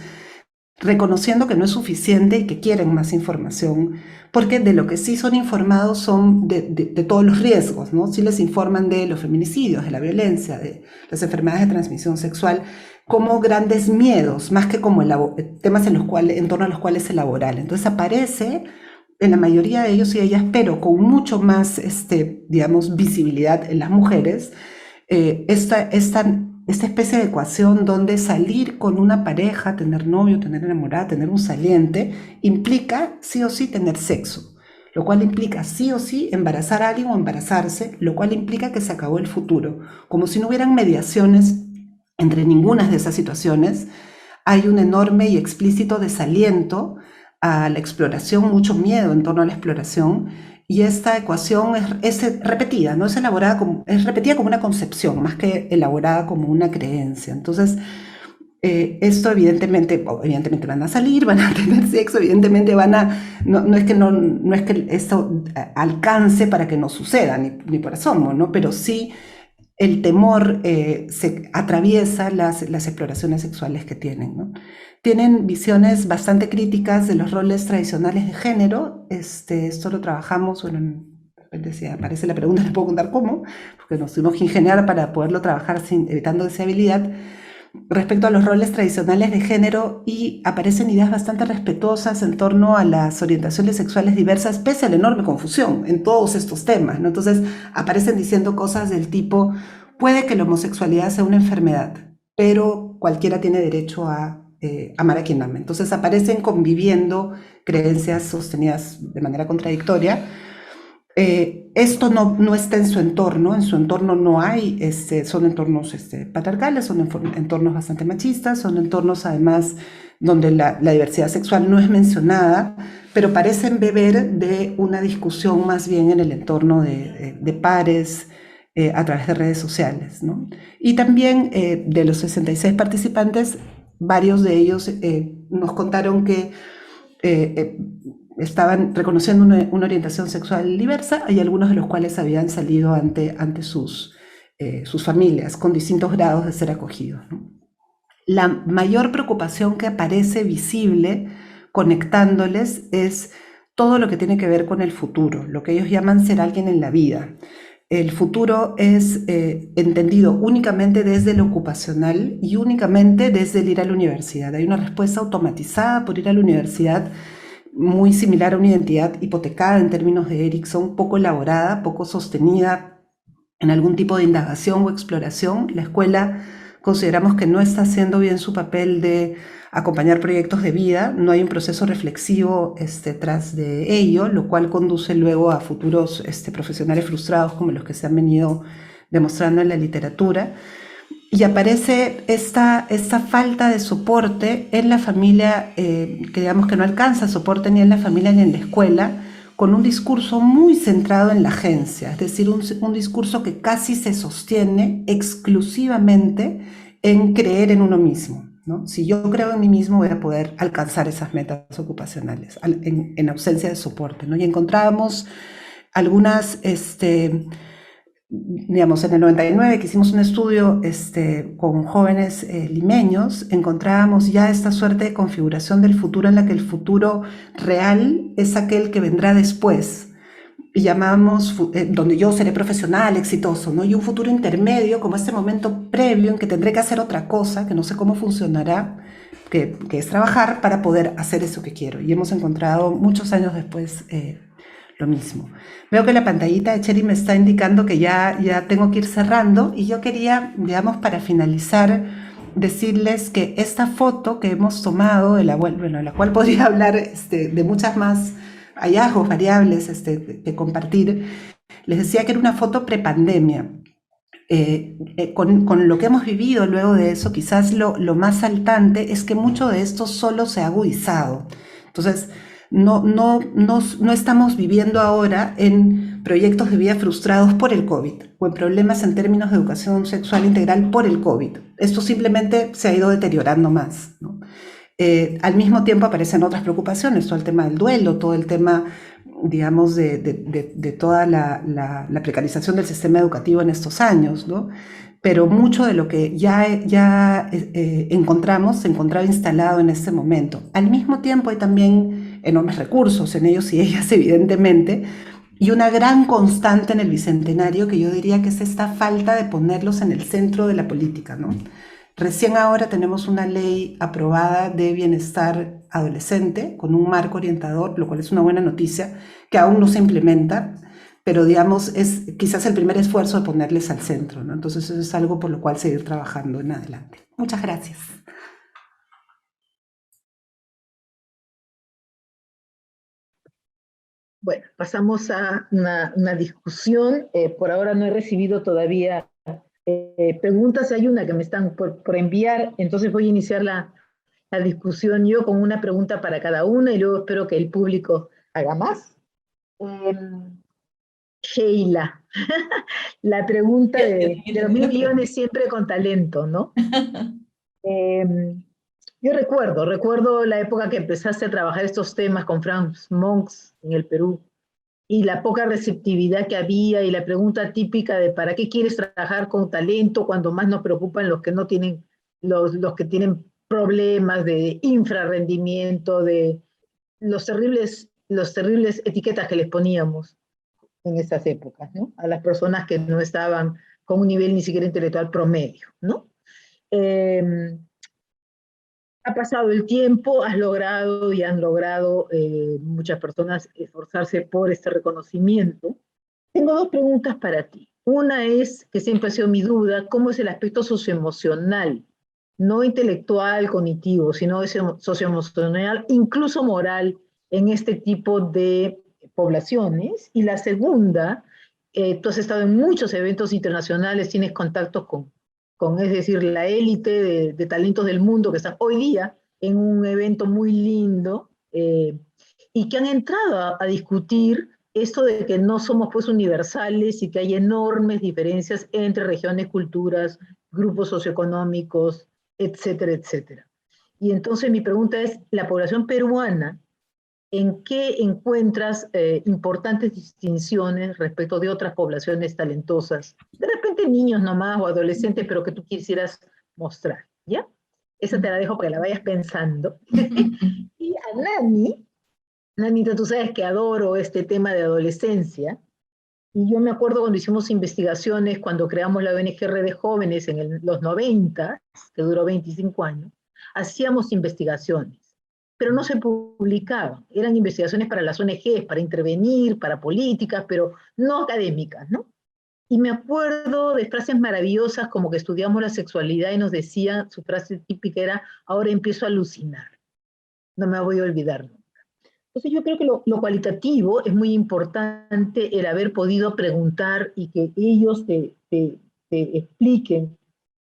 [SPEAKER 3] reconociendo que no es suficiente y que quieren más información, porque de lo que sí son informados son de todos los riesgos, ¿no? Sí les informan de los feminicidios, de la violencia, de las enfermedades de transmisión sexual, como grandes miedos, más que como temas en torno a los cuales elaborar. Entonces aparece en la mayoría de ellos y ellas, pero con mucho más, digamos, visibilidad en las mujeres, esta especie de ecuación donde salir con una pareja, tener novio, tener enamorada, tener un saliente, implica sí o sí tener sexo, lo cual implica sí o sí embarazar a alguien o embarazarse, lo cual implica que se acabó el futuro, como si no hubieran mediaciones entre ninguna de esas situaciones, hay un enorme y explícito desaliento a la exploración, mucho miedo en torno a la exploración, y esta ecuación es repetida, ¿no? Es repetida como una concepción, más que elaborada como una creencia. Entonces, esto evidentemente van a salir, van a tener sexo, evidentemente no es que esto alcance para que no suceda, ni por asomo, ¿no? Pero sí el temor se atraviesa las exploraciones sexuales que tienen, ¿no? Tienen visiones bastante críticas de los roles tradicionales de género. Esto lo trabajamos, bueno, de repente si aparece la pregunta les puedo contar cómo, porque nos tuvimos que ingeniar para poderlo trabajar evitando deseabilidad respecto a los roles tradicionales de género, y aparecen ideas bastante respetuosas en torno a las orientaciones sexuales diversas, pese a la enorme confusión en todos estos temas, ¿no? Entonces aparecen diciendo cosas del tipo, puede que la homosexualidad sea una enfermedad, pero cualquiera tiene derecho a amar a quien ama. Entonces aparecen conviviendo creencias sostenidas de manera contradictoria. Esto no está en su entorno no hay, son entornos patriarcales, son entornos bastante machistas, son entornos además donde la diversidad sexual no es mencionada, pero parecen beber de una discusión más bien en el entorno de pares a través de redes sociales, ¿no? Y también de los 66 participantes, varios de ellos nos contaron que estaban reconociendo una orientación sexual diversa, y algunos de los cuales habían salido ante sus familias con distintos grados de ser acogidos, ¿no? La mayor preocupación que aparece visible conectándoles es todo lo que tiene que ver con el futuro, lo que ellos llaman ser alguien en la vida. El futuro es entendido únicamente desde lo ocupacional y únicamente desde el ir a la universidad. Hay una respuesta automatizada por ir a la universidad, muy similar a una identidad hipotecada en términos de Erikson, poco elaborada, poco sostenida en algún tipo de indagación o exploración. La escuela consideramos que no está haciendo bien su papel de acompañar proyectos de vida, no hay un proceso reflexivo tras de ello, lo cual conduce luego a futuros profesionales frustrados como los que se han venido demostrando en la literatura. Y aparece esta falta de soporte en la familia, que digamos que no alcanza soporte ni en la familia ni en la escuela, con un discurso muy centrado en la agencia, es decir, un discurso que casi se sostiene exclusivamente en creer en uno mismo, ¿no? Si yo creo en mí mismo voy a poder alcanzar esas metas ocupacionales, en ausencia de soporte, ¿no? Y encontrábamos algunas digamos, en el 99 que hicimos un estudio con jóvenes limeños, encontrábamos ya esta suerte de configuración del futuro en la que el futuro real es aquel que vendrá después, y llamábamos donde yo seré profesional, exitoso, ¿no? Y un futuro intermedio como este momento previo en que tendré que hacer otra cosa, que no sé cómo funcionará, que es trabajar para poder hacer eso que quiero. Y hemos encontrado muchos años después lo mismo. Veo que la pantallita de Cheri me está indicando que ya tengo que ir cerrando, y yo quería, digamos, para finalizar, decirles que esta foto que hemos tomado, de la cual podría hablar de muchas más hallazgos, variables de compartir, les decía que era una foto prepandemia. Con lo que hemos vivido luego de eso, quizás lo más saltante es que mucho de esto solo se ha agudizado. Entonces, no estamos viviendo ahora en proyectos de vida frustrados por el COVID o en problemas en términos de educación sexual integral por el COVID. Esto simplemente se ha ido deteriorando más, ¿no? Al mismo tiempo aparecen otras preocupaciones, todo el tema del duelo, todo el tema, digamos, de toda la precarización del sistema educativo en estos años, ¿no? Pero mucho de lo que ya encontramos se encontraba instalado en este momento. Al mismo tiempo hay también enormes recursos en ellos y ellas, evidentemente, y una gran constante en el Bicentenario que yo diría que es esta falta de ponerlos en el centro de la política, ¿no? Recién ahora tenemos una ley aprobada de bienestar adolescente con un marco orientador, lo cual es una buena noticia, que aún no se implementa, pero digamos es quizás el primer esfuerzo de ponerles al centro, ¿no? Entonces eso es algo por lo cual seguir trabajando en adelante. Muchas gracias.
[SPEAKER 1] Bueno, pasamos a una discusión. Por ahora no he recibido todavía preguntas. Hay una que me están por enviar, entonces voy a iniciar la discusión yo con una pregunta para cada una y luego espero que el público haga más. Sheila, la pregunta de los 1.000.000.000 siempre con talento, ¿no? Yo recuerdo la época que empezaste a trabajar estos temas con Franz Monks en el Perú y la poca receptividad que había y la pregunta típica de ¿para qué quieres trabajar con talento cuando más nos preocupan los que no tienen, los que tienen problemas de infrarrendimiento, de los terribles etiquetas que les poníamos en esas épocas, ¿no? A las personas que no estaban con un nivel ni siquiera intelectual promedio, ¿no? Ha pasado el tiempo, has logrado y han logrado muchas personas esforzarse por este reconocimiento. Tengo dos preguntas para ti. Una es, que siempre ha sido mi duda, ¿cómo es el aspecto socioemocional? No intelectual, cognitivo, sino socioemocional, incluso moral, en este tipo de poblaciones. Y la segunda, tú has estado en muchos eventos internacionales, tienes contactos con es decir, la élite de talentos del mundo que están hoy día en un evento muy lindo y que han entrado a discutir esto de que no somos pues universales y que hay enormes diferencias entre regiones, culturas, grupos socioeconómicos, etcétera, etcétera. Y entonces mi pregunta es, ¿la población peruana en qué encuentras importantes distinciones respecto de otras poblaciones talentosas? De repente niños nomás o adolescentes, pero que tú quisieras mostrar, ¿ya? Esa te la dejo para que la vayas pensando. Y a Nanita, tú sabes que adoro este tema de adolescencia, y yo me acuerdo cuando hicimos investigaciones, cuando creamos la ONG Red de Jóvenes en los 90, que duró 25 años, hacíamos investigaciones, pero no se publicaban. Eran investigaciones para las ONGs, para intervenir, para políticas, pero no académicas, ¿no? Y me acuerdo de frases maravillosas como que estudiamos la sexualidad y nos decía, su frase típica era, ahora empiezo a alucinar. No me voy a olvidar nunca. Entonces yo creo que lo cualitativo es muy importante, el haber podido preguntar y que ellos te expliquen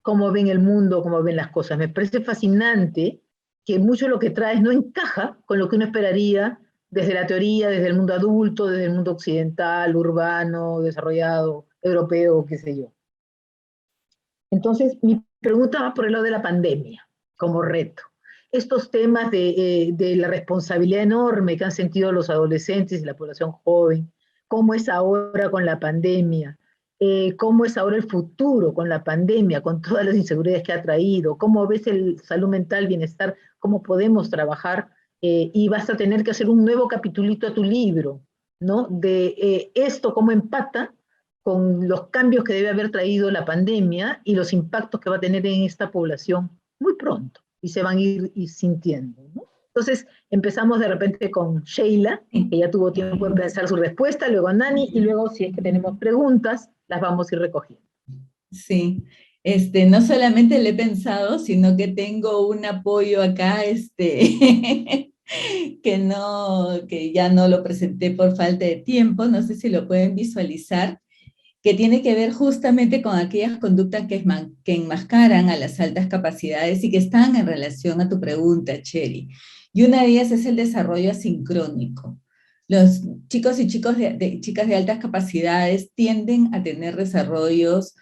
[SPEAKER 1] cómo ven el mundo, cómo ven las cosas. Me parece fascinante que mucho de lo que traes no encaja con lo que uno esperaría desde la teoría, desde el mundo adulto, desde el mundo occidental, urbano, desarrollado, europeo, qué sé yo. Entonces, mi pregunta va por el lado de la pandemia, como reto. Estos temas de la responsabilidad enorme que han sentido los adolescentes y la población joven, cómo es ahora con la pandemia, cómo es ahora el futuro con la pandemia, con todas las inseguridades que ha traído, cómo ves el salud mental, bienestar, cómo podemos trabajar, y vas a tener que hacer un nuevo capitulito a tu libro, ¿no? De esto, cómo empata con los cambios que debe haber traído la pandemia y los impactos que va a tener en esta población muy pronto, y se van a ir sintiendo, ¿no? Entonces, empezamos de repente con Sheila, que ya tuvo tiempo de pensar su respuesta, luego Nani, y luego, si es que tenemos preguntas, las vamos a ir recogiendo.
[SPEAKER 2] Sí, no solamente le he pensado, sino que tengo un apoyo acá, que ya no lo presenté por falta de tiempo, no sé si lo pueden visualizar, que tiene que ver justamente con aquellas conductas que enmascaran a las altas capacidades y que están en relación a tu pregunta, Cheri. Y una de ellas es el desarrollo asincrónico. Los chicos y chicas de altas capacidades tienden a tener desarrollos,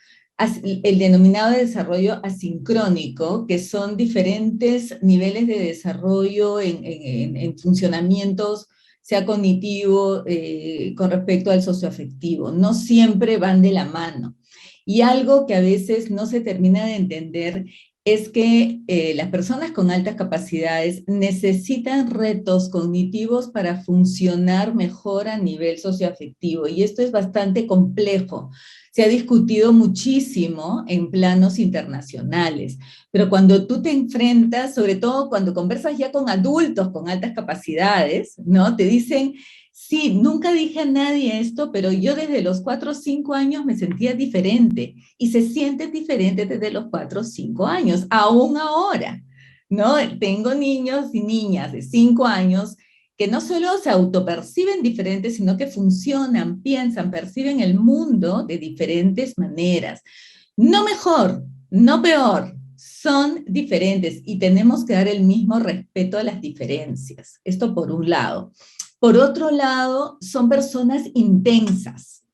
[SPEAKER 2] el denominado de desarrollo asincrónico, que son diferentes niveles de desarrollo en funcionamientos, sea cognitivo, con respecto al socioafectivo. No siempre van de la mano. Y algo que a veces no se termina de entender es que las personas con altas capacidades necesitan retos cognitivos para funcionar mejor a nivel socioafectivo, y esto es bastante complejo. Se ha discutido muchísimo en planos internacionales, pero cuando tú te enfrentas, sobre todo cuando conversas ya con adultos con altas capacidades, ¿no? Te dicen, sí, nunca dije a nadie esto, pero yo desde los 4 o 5 años me sentía diferente, y se siente diferente desde los 4 o 5 años, aún ahora, ¿no? Tengo niños y niñas de 5 años que no solo se autoperciben diferentes, sino que funcionan, piensan, perciben el mundo de diferentes maneras. No mejor, no peor, son diferentes y tenemos que dar el mismo respeto a las diferencias. Esto por un lado. Por otro lado, son personas intensas,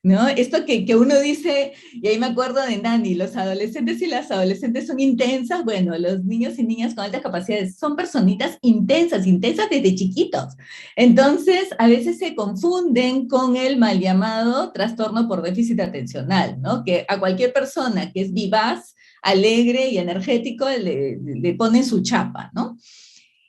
[SPEAKER 2] ¿no? Esto que uno dice, y ahí me acuerdo de Nani, los adolescentes y las adolescentes son intensas, bueno, los niños y niñas con altas capacidades son personitas intensas, intensas desde chiquitos. Entonces, a veces se confunden con el mal llamado trastorno por déficit atencional, ¿no? Que a cualquier persona que es vivaz, alegre y energético le ponen su chapa, ¿no?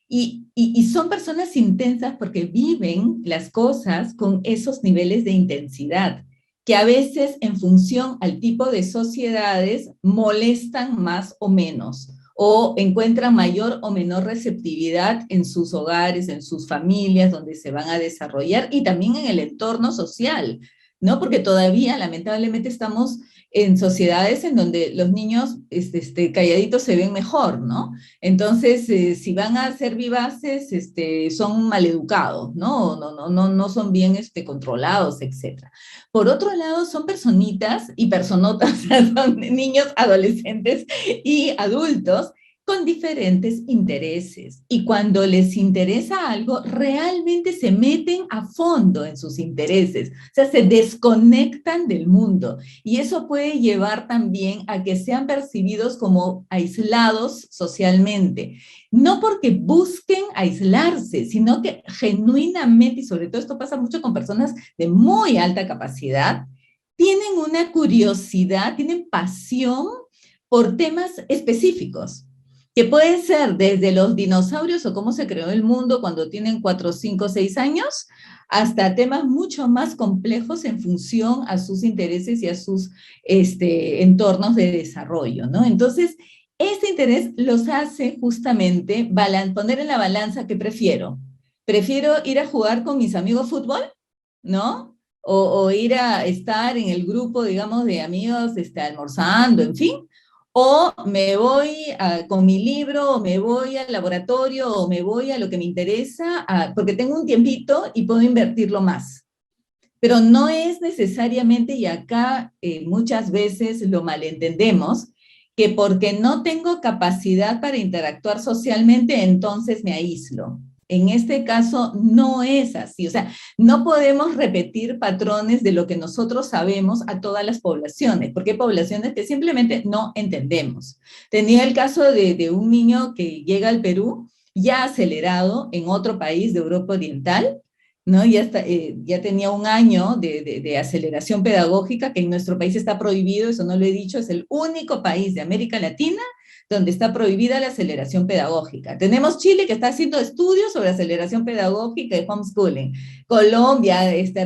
[SPEAKER 2] Y son personas intensas porque viven las cosas con esos niveles de intensidad, que a veces en función al tipo de sociedades molestan más o menos, o encuentran mayor o menor receptividad en sus hogares, en sus familias, donde se van a desarrollar, y también en el entorno social, ¿no? Porque todavía, lamentablemente, estamos en sociedades en donde los niños calladitos se ven mejor, ¿no? Entonces, si van a ser vivaces, son maleducados, ¿no? No son bien controlados, etc. Por otro lado, son personitas y personotas, o sea, son niños, adolescentes y adultos con diferentes intereses. Y cuando les interesa algo, realmente se meten a fondo en sus intereses, o sea, se desconectan del mundo. Y eso puede llevar también a que sean percibidos como aislados socialmente. No porque busquen aislarse, sino que genuinamente, y sobre todo esto pasa mucho con personas de muy alta capacidad, tienen una curiosidad, tienen pasión por temas específicos, que puede ser desde los dinosaurios o cómo se creó el mundo cuando tienen 4, 5, 6 años, hasta temas mucho más complejos en función a sus intereses y a sus entornos de desarrollo, ¿no? Entonces, este interés los hace justamente poner en la balanza qué prefiero. ¿Prefiero ir a jugar con mis amigos fútbol? ¿No? O ir a estar en el grupo, digamos, de amigos almorzando, en fin. O me voy con mi libro, o me voy al laboratorio, o me voy a lo que me interesa, porque tengo un tiempito y puedo invertirlo más. Pero no es necesariamente, y acá muchas veces lo malentendemos, que porque no tengo capacidad para interactuar socialmente, entonces me aíslo. En este caso no es así, o sea, no podemos repetir patrones de lo que nosotros sabemos a todas las poblaciones, porque hay poblaciones que simplemente no entendemos. Tenía el caso de un niño que llega al Perú, ya acelerado en otro país de Europa Oriental, ¿no? Ya tenía un año de aceleración pedagógica, que en nuestro país está prohibido, eso no lo he dicho, es el único país de América Latina donde está prohibida la aceleración pedagógica. Tenemos Chile, que está haciendo estudios sobre aceleración pedagógica y homeschooling. Colombia,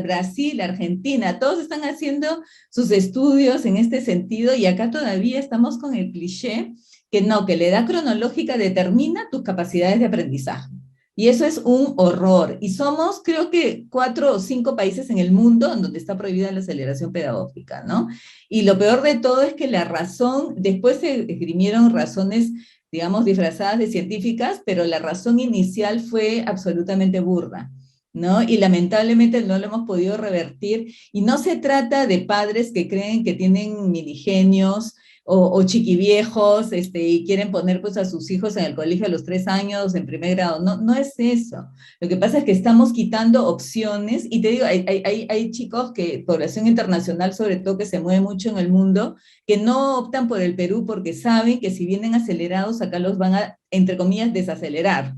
[SPEAKER 2] Brasil, Argentina, todos están haciendo sus estudios en este sentido, y acá todavía estamos con el cliché que no, que la edad cronológica determina tus capacidades de aprendizaje. Y eso es un horror. Y somos, creo que, 4 o 5 países en el mundo en donde está prohibida la aceleración pedagógica, ¿no? Y lo peor de todo es que la razón, después se esgrimieron razones, digamos, disfrazadas de científicas, pero la razón inicial fue absolutamente burda, ¿no? Y lamentablemente no lo hemos podido revertir. Y no se trata de padres que creen que tienen minigenios, o chiquiviejos, y quieren poner pues a sus hijos en el colegio a los 3 años, en primer grado. No es eso. Lo que pasa es que estamos quitando opciones, y te digo, hay chicos que, población internacional sobre todo, que se mueve mucho en el mundo, que no optan por el Perú porque saben que si vienen acelerados, acá los van a, entre comillas, desacelerar,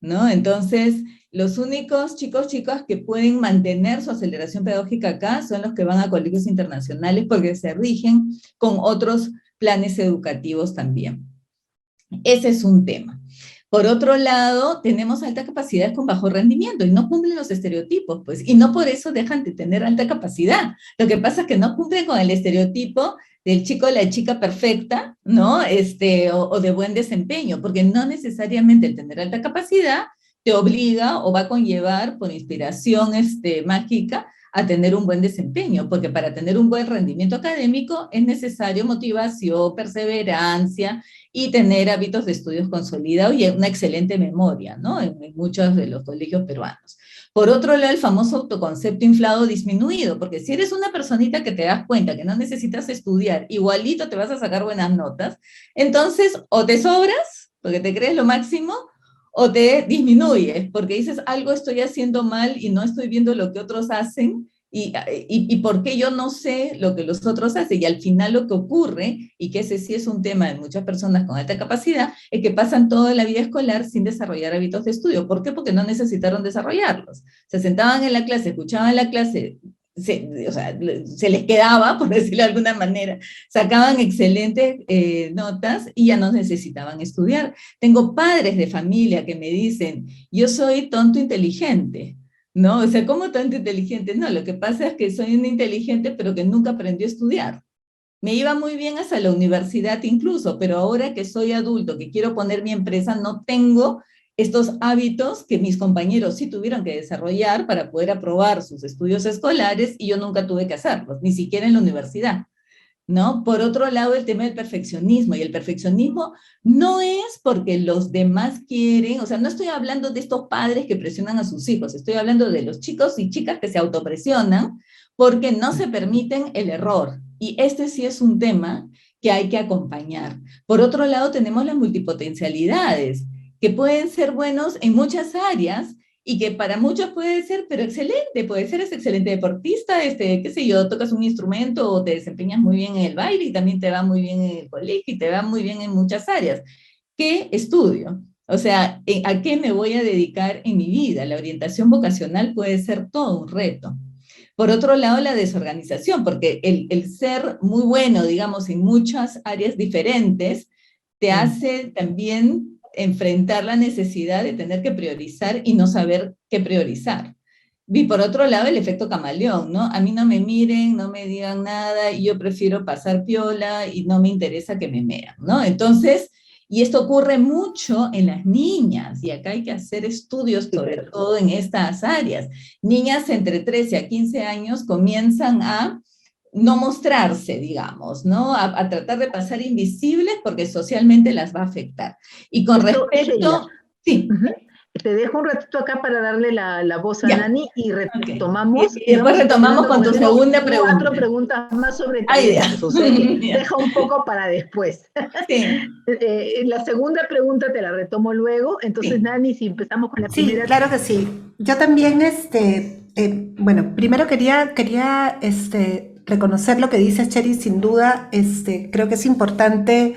[SPEAKER 2] ¿no? Entonces, los únicos chicos que pueden mantener su aceleración pedagógica acá son los que van a colegios internacionales, porque se rigen con otros planes educativos también. Ese es un tema. Por otro lado, tenemos altas capacidades con bajo rendimiento y no cumplen los estereotipos, pues, y no por eso dejan de tener alta capacidad. Lo que pasa es que no cumplen con el estereotipo del chico o la chica perfecta, ¿no? O de buen desempeño, porque no necesariamente el tener alta capacidad te obliga o va a conllevar por inspiración mágica a tener un buen desempeño, porque para tener un buen rendimiento académico es necesario motivación, perseverancia y tener hábitos de estudios consolidados y una excelente memoria, ¿no? En muchos de los colegios peruanos. Por otro lado, el famoso autoconcepto inflado disminuido, porque si eres una personita que te das cuenta que no necesitas estudiar, igualito te vas a sacar buenas notas, entonces o te sobras, porque te crees lo máximo, o te disminuyes, porque dices algo estoy haciendo mal y no estoy viendo lo que otros hacen, y por qué yo no sé lo que los otros hacen. Y al final lo que ocurre, y que ese sí es un tema de muchas personas con alta capacidad, es que pasan toda la vida escolar sin desarrollar hábitos de estudio. ¿Por qué? Porque no necesitaron desarrollarlos. Se sentaban en la clase, escuchaban la clase, o sea, se les quedaba, por decirlo de alguna manera, sacaban excelentes notas y ya no necesitaban estudiar. Tengo padres de familia que me dicen, yo soy tonto inteligente, ¿no? O sea, ¿cómo tonto inteligente? No, lo que pasa es que soy un inteligente, pero que nunca aprendió a estudiar. Me iba muy bien hasta la universidad incluso, pero ahora que soy adulto, que quiero poner mi empresa, no tengo estos hábitos que mis compañeros sí tuvieron que desarrollar para poder aprobar sus estudios escolares y yo nunca tuve que hacerlos, ni siquiera en la universidad, ¿no? Por otro lado, el tema del perfeccionismo, y el perfeccionismo no es porque los demás quieren, o sea, no estoy hablando de estos padres que presionan a sus hijos, estoy hablando de los chicos y chicas que se autopresionan porque no se permiten el error, y este sí es un tema que hay que acompañar. Por otro lado, tenemos las multipotencialidades, que pueden ser buenos en muchas áreas, y que para muchos puede ser, pero excelente, puede ser ese excelente deportista, qué sé yo, tocas un instrumento o te desempeñas muy bien en el baile y también te va muy bien en el colegio y te va muy bien en muchas áreas. ¿Qué estudio? O sea, ¿a qué me voy a dedicar en mi vida? La orientación vocacional puede ser todo un reto. Por otro lado, la desorganización, porque el ser muy bueno, digamos, en muchas áreas diferentes, te hace también enfrentar la necesidad de tener que priorizar y no saber qué priorizar. Y por otro lado, el efecto camaleón, ¿no? A mí no me miren, no me digan nada, y yo prefiero pasar piola y no me interesa que me vean, ¿no? Entonces, y esto ocurre mucho en las niñas, y acá hay que hacer estudios sobre todo en estas áreas. Niñas entre 13 a 15 años comienzan a no mostrarse, digamos, ¿no? A tratar de pasar invisibles porque socialmente las va a afectar. Y con respecto... Sí.
[SPEAKER 1] Te dejo un ratito acá para darle la voz a Nani y retomamos.
[SPEAKER 2] Okay. Y después retomamos con tu segunda pregunta.
[SPEAKER 1] 4 preguntas más sobre talentos, o sea que deja un poco para después. Sí. La segunda pregunta te la retomo luego. Entonces, sí. Nani, si empezamos con la primera.
[SPEAKER 3] Sí, claro que sí. Yo también, bueno, primero quería reconocer lo que dices, Cheri, sin duda, creo que es importante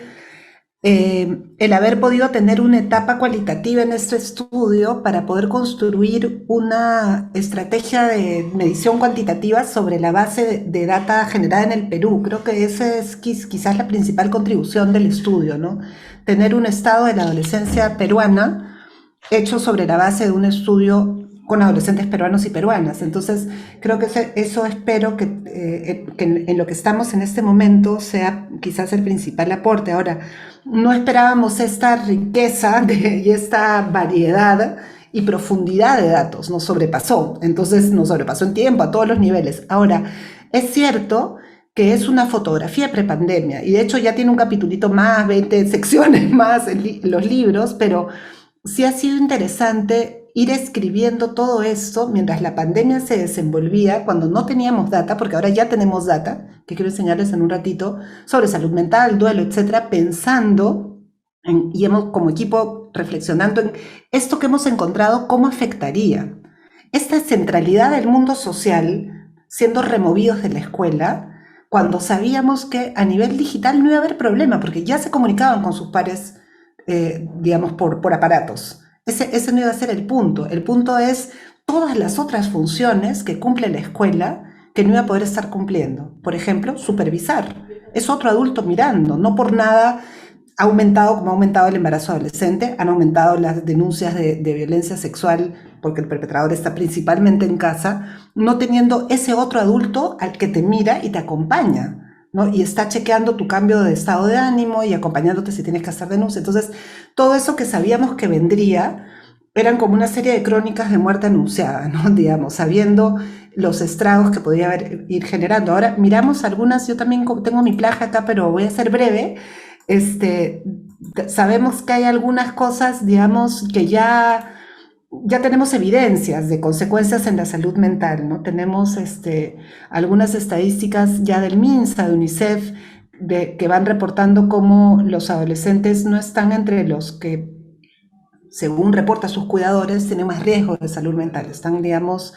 [SPEAKER 3] el haber podido tener una etapa cualitativa en este estudio para poder construir una estrategia de medición cuantitativa sobre la base de data generada en el Perú. Creo que esa es quizás la principal contribución del estudio, ¿no? Tener un estado de la adolescencia peruana hecho sobre la base de un estudio con adolescentes peruanos y peruanas. Entonces, creo que eso espero que en lo que estamos en este momento sea quizás el principal aporte. Ahora, no esperábamos esta riqueza y esta variedad y profundidad de datos, nos sobrepasó. Entonces, nos sobrepasó en tiempo, a todos los niveles. Ahora, es cierto que es una fotografía prepandemia, y de hecho ya tiene un capitulito más, 20 secciones más en los libros, pero sí ha sido interesante ir escribiendo todo esto mientras la pandemia se desenvolvía, cuando no teníamos data, porque ahora ya tenemos data, que quiero enseñarles en un ratito, sobre salud mental, duelo, etcétera, pensando y hemos como equipo reflexionando en esto que hemos encontrado, cómo afectaría esta centralidad del mundo social siendo removidos de la escuela, cuando sabíamos que a nivel digital no iba a haber problema, porque ya se comunicaban con sus pares, digamos, por aparatos. Ese no iba a ser el punto. El punto es todas las otras funciones que cumple la escuela que no iba a poder estar cumpliendo. Por ejemplo, supervisar. Es otro adulto mirando. No por nada ha aumentado, como ha aumentado el embarazo adolescente, han aumentado las denuncias de violencia sexual porque el perpetrador está principalmente en casa, no teniendo ese otro adulto al que te mira y te acompaña, ¿no? Y está chequeando tu cambio de estado de ánimo y acompañándote si tienes que hacer denuncia. Entonces, todo eso que sabíamos que vendría eran como una serie de crónicas de muerte anunciada, ¿no? Digamos, sabiendo los estragos que podía ir generando. Ahora miramos algunas, yo también tengo mi placa acá, pero voy a ser breve. Sabemos que hay algunas cosas, digamos, que ya ya tenemos evidencias de consecuencias en la salud mental, ¿no? Tenemos algunas estadísticas ya del MINSA, de UNICEF, que van reportando cómo los adolescentes no están entre los que, según reporta sus cuidadores, tienen más riesgo de salud mental. Están, digamos,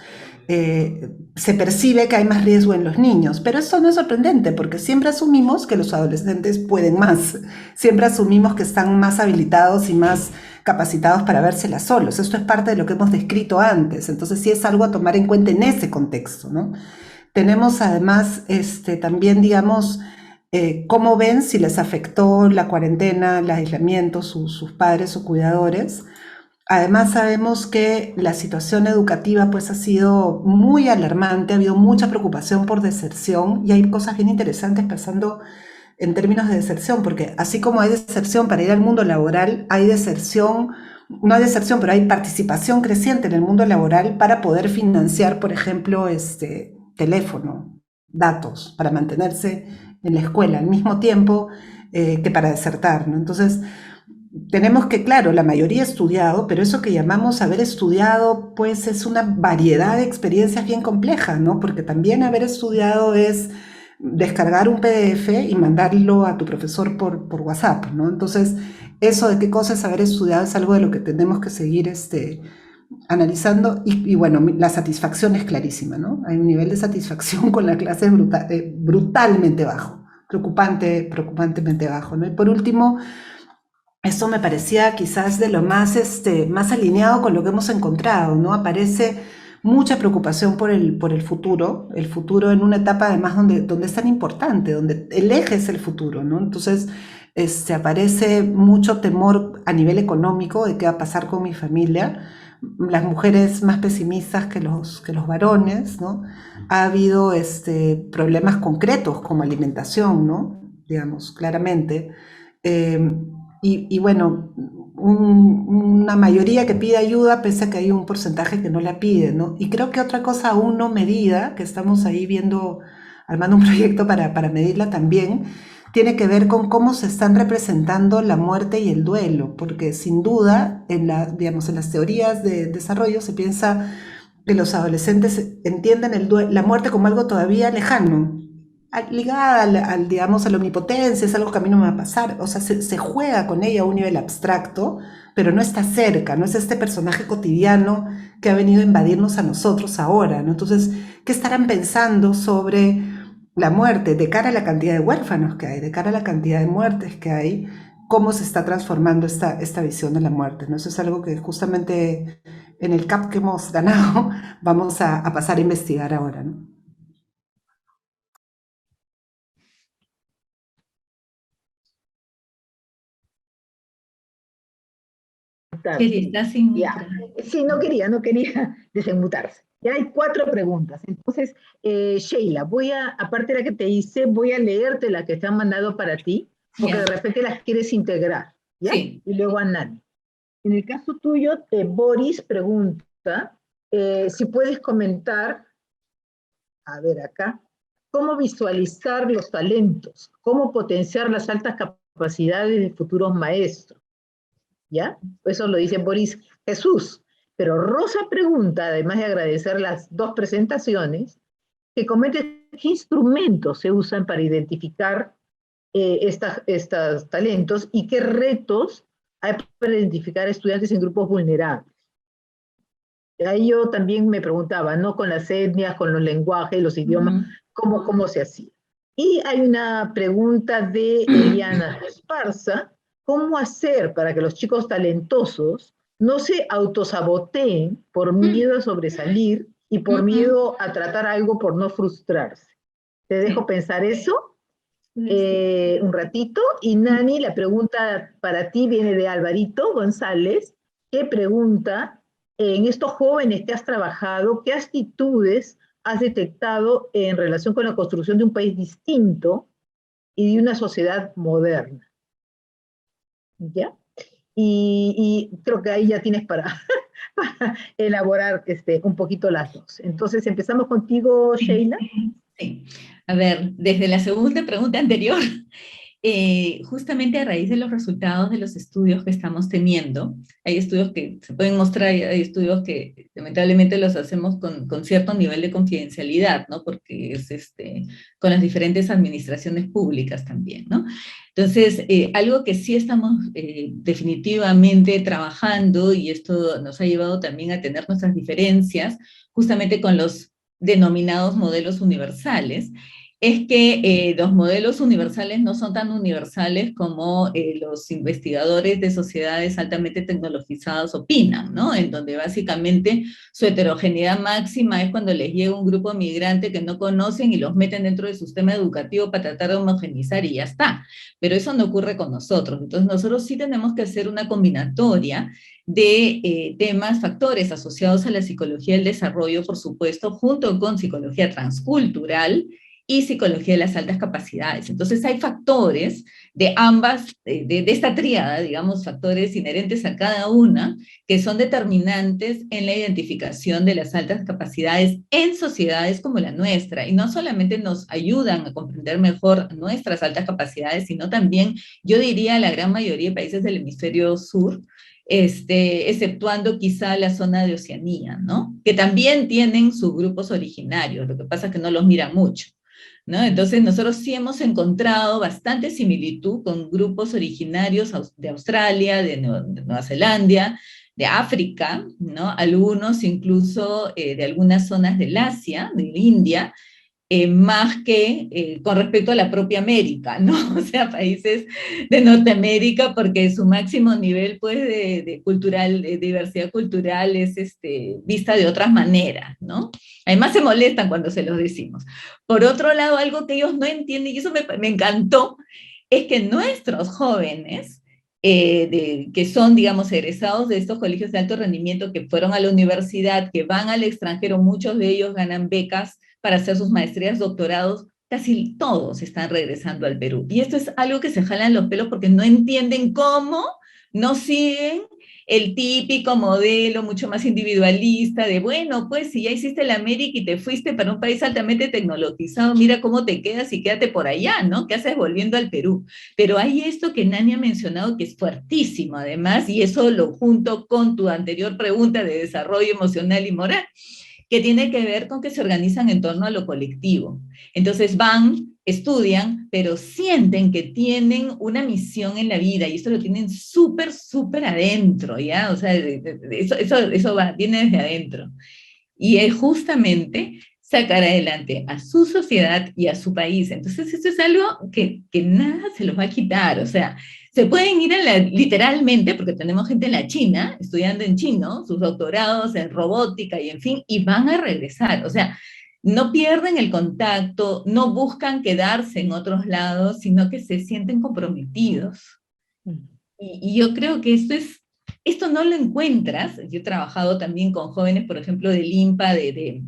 [SPEAKER 3] se percibe que hay más riesgo en los niños, pero eso no es sorprendente porque siempre asumimos que los adolescentes pueden más, siempre asumimos que están más habilitados y más capacitados para vérselas solos. Esto es parte de lo que hemos descrito antes, entonces sí es algo a tomar en cuenta en ese contexto, ¿no? Tenemos además también, digamos, cómo ven si les afectó la cuarentena, el aislamiento, sus padres o cuidadores. Además sabemos que la situación educativa pues ha sido muy alarmante, ha habido mucha preocupación por deserción y hay cosas bien interesantes pasando en términos de deserción, porque así como hay deserción para ir al mundo laboral, hay deserción, no hay deserción, pero hay participación creciente en el mundo laboral para poder financiar, por ejemplo, teléfono, datos, para mantenerse en la escuela al mismo tiempo que para desertar, ¿no? Entonces, tenemos que, claro, la mayoría ha estudiado, pero eso que llamamos haber estudiado, pues es una variedad de experiencias bien compleja, ¿no? Porque también haber estudiado es descargar un PDF y mandarlo a tu profesor por WhatsApp, ¿no? Entonces, eso de qué cosa es haber estudiado es algo de lo que tenemos que seguir analizando y bueno, la satisfacción es clarísima, ¿no? Hay un nivel de satisfacción con la clase brutalmente bajo, preocupantemente bajo, ¿no? Y por último, esto me parecía quizás de lo más alineado con lo que hemos encontrado, ¿no? Aparece mucha preocupación por el futuro en una etapa además donde es tan importante, donde el eje es el futuro, ¿no? Entonces, aparece mucho temor a nivel económico de qué va a pasar con mi familia, las mujeres más pesimistas que los varones, ¿no? Ha habido problemas concretos como alimentación, ¿no? Digamos, claramente. Eh, y bueno, una mayoría que pide ayuda, pese a que hay un porcentaje que no la pide, ¿no? Y creo que otra cosa aún no medida, que estamos ahí viendo, armando un proyecto para medirla también, tiene que ver con cómo se están representando la muerte y el duelo, porque sin duda, digamos, en las teorías de desarrollo se piensa que los adolescentes entienden la muerte como algo todavía lejano, ligada digamos, a la omnipotencia, es algo que a mí no me va a pasar, o sea, se juega con ella a un nivel abstracto, pero no está cerca, no es este personaje cotidiano que ha venido a invadirnos a nosotros ahora, ¿no? Entonces, ¿qué estarán pensando sobre la muerte de cara a la cantidad de huérfanos que hay, de cara a la cantidad de muertes que hay? ¿Cómo se está transformando esta visión de la muerte, ¿no? Eso es algo que justamente en el CAP que hemos ganado vamos a pasar a investigar ahora, ¿no?
[SPEAKER 2] Cheri, estás sin
[SPEAKER 1] Ya.
[SPEAKER 2] micro.
[SPEAKER 1] Sí, no quería desenmutarse. Ya hay 4 preguntas. Entonces, Sheila, aparte de la que te hice, voy a leerte la que te han mandado para ti, porque
[SPEAKER 2] Ya.
[SPEAKER 1] de repente las quieres integrar, ¿ya?
[SPEAKER 2] Sí.
[SPEAKER 1] Y luego a Nani. En el caso tuyo, Boris pregunta si puedes comentar, a ver acá, cómo visualizar los talentos, cómo potenciar las altas capacidades de futuros maestros. ¿Ya? Eso lo dice Boris Jesús. Pero Rosa pregunta, además de agradecer las 2 presentaciones, que comente qué instrumentos se usan para identificar estos talentos y qué retos hay para identificar estudiantes en grupos vulnerables. Ahí yo también me preguntaba, ¿no? Con las etnias, con los lenguajes, los idiomas, ¿cómo se hacía? Y hay una pregunta de Eliana Esparza, ¿cómo hacer para que los chicos talentosos no se autosaboteen por miedo a sobresalir y por miedo a tratar algo por no frustrarse? Te dejo pensar eso un ratito. Y Nani, la pregunta para ti viene de Alvarito González, que pregunta, en estos jóvenes que has trabajado, ¿qué actitudes has detectado en relación con la construcción de un país distinto y de una sociedad moderna? ¿Ya? Y creo que ahí ya tienes para, para elaborar un poquito las dos. Entonces, empezamos contigo, Sheila.
[SPEAKER 2] Sí. A ver, desde la segunda pregunta anterior, justamente a raíz de los resultados de los estudios que estamos teniendo. Hay estudios que se pueden mostrar y hay estudios que lamentablemente los hacemos con cierto nivel de confidencialidad, ¿no? Porque es con las diferentes administraciones públicas también, ¿no? Entonces, algo que sí estamos definitivamente trabajando, y esto nos ha llevado también a tener nuestras diferencias, justamente con los denominados modelos universales, es que los modelos universales no son tan universales como los investigadores de sociedades altamente tecnologizadas opinan, ¿no? En donde básicamente su heterogeneidad máxima es cuando les llega un grupo migrante que no conocen y los meten dentro del sistema educativo para tratar de homogenizar y ya está. Pero eso no ocurre con nosotros. Entonces nosotros sí tenemos que hacer una combinatoria de temas, factores asociados a la psicología del desarrollo, por supuesto, junto con psicología transcultural y psicología de las altas capacidades. Entonces hay factores de ambas, de esta tríada, digamos, factores inherentes a cada una, que son determinantes en la identificación de las altas capacidades en sociedades como la nuestra, y no solamente nos ayudan a comprender mejor nuestras altas capacidades, sino también, yo diría, la gran mayoría de países del hemisferio sur, exceptuando quizá la zona de Oceanía, ¿no? Que también tienen sus grupos originarios, lo que pasa es que no los miran mucho, ¿no? Entonces nosotros sí hemos encontrado bastante similitud con grupos originarios de Australia, de Nueva Zelanda, de África, ¿no? Algunos incluso de algunas zonas del Asia, de India, más que con respecto a la propia América, ¿no? O sea, países de Norteamérica, porque su máximo nivel, pues, de diversidad cultural es vista de otras maneras, ¿no? Además se molestan cuando se los decimos. Por otro lado, algo que ellos no entienden, y eso me encantó, es que nuestros jóvenes, que son, digamos, egresados de estos colegios de alto rendimiento, que fueron a la universidad, que van al extranjero, muchos de ellos ganan becas para hacer sus maestrías, doctorados, casi todos están regresando al Perú. Y esto es algo que se jalan los pelos porque no entienden cómo no siguen el típico modelo mucho más individualista de, bueno, pues si ya hiciste la América y te fuiste para un país altamente tecnologizado, mira cómo te quedas y quédate por allá, ¿no? ¿Qué haces volviendo al Perú? Pero hay esto que Nani ha mencionado que es fuertísimo además, y eso lo junto con tu anterior pregunta de desarrollo emocional y moral, que tiene que ver con que se organizan en torno a lo colectivo. Entonces van, estudian, pero sienten que tienen una misión en la vida, y esto lo tienen súper, súper adentro, ¿ya? O sea, eso viene desde adentro. Y es justamente sacar adelante a su sociedad y a su país. Entonces, esto es algo que nada se los va a quitar. O sea, se pueden ir literalmente, porque tenemos gente en la China, estudiando en chino, sus doctorados en robótica y en fin, y van a regresar. O sea, no pierden el contacto, no buscan quedarse en otros lados, sino que se sienten comprometidos. Y yo creo que esto no lo encuentras. Yo he trabajado también con jóvenes, por ejemplo, del INPA, de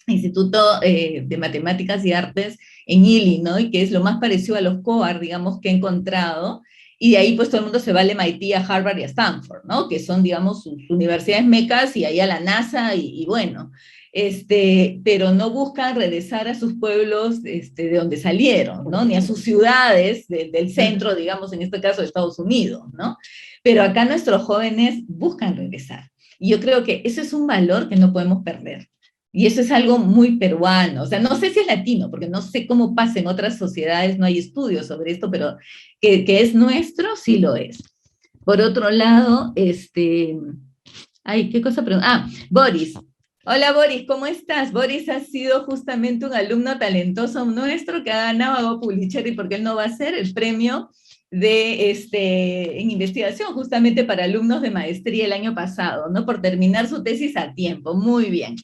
[SPEAKER 2] Instituto de Matemáticas y Artes en Illinois, que es lo más parecido a los COAR, digamos, que he encontrado, y de ahí pues todo el mundo se va al MIT, a Harvard y a Stanford, ¿no? Que son, digamos, sus universidades mecas, y ahí a la NASA, y bueno, pero no buscan regresar a sus pueblos de donde salieron, ¿no? Ni a sus ciudades del centro, digamos, en este caso de Estados Unidos, ¿no? Pero acá nuestros jóvenes buscan regresar. Y yo creo que eso es un valor que no podemos perder. Y eso es algo muy peruano. O sea, no sé si es latino, porque no sé cómo pasa en otras sociedades, no hay estudios sobre esto, pero que es nuestro, sí lo es. Por otro lado, ay, ¿qué cosa? Boris. Hola Boris, ¿cómo estás? Boris ha sido justamente un alumno talentoso nuestro que ha ganado a Pulitzer, porque él no va a ser el premio en investigación justamente para alumnos de maestría el año pasado, ¿no? Por terminar su tesis a tiempo. Muy bien.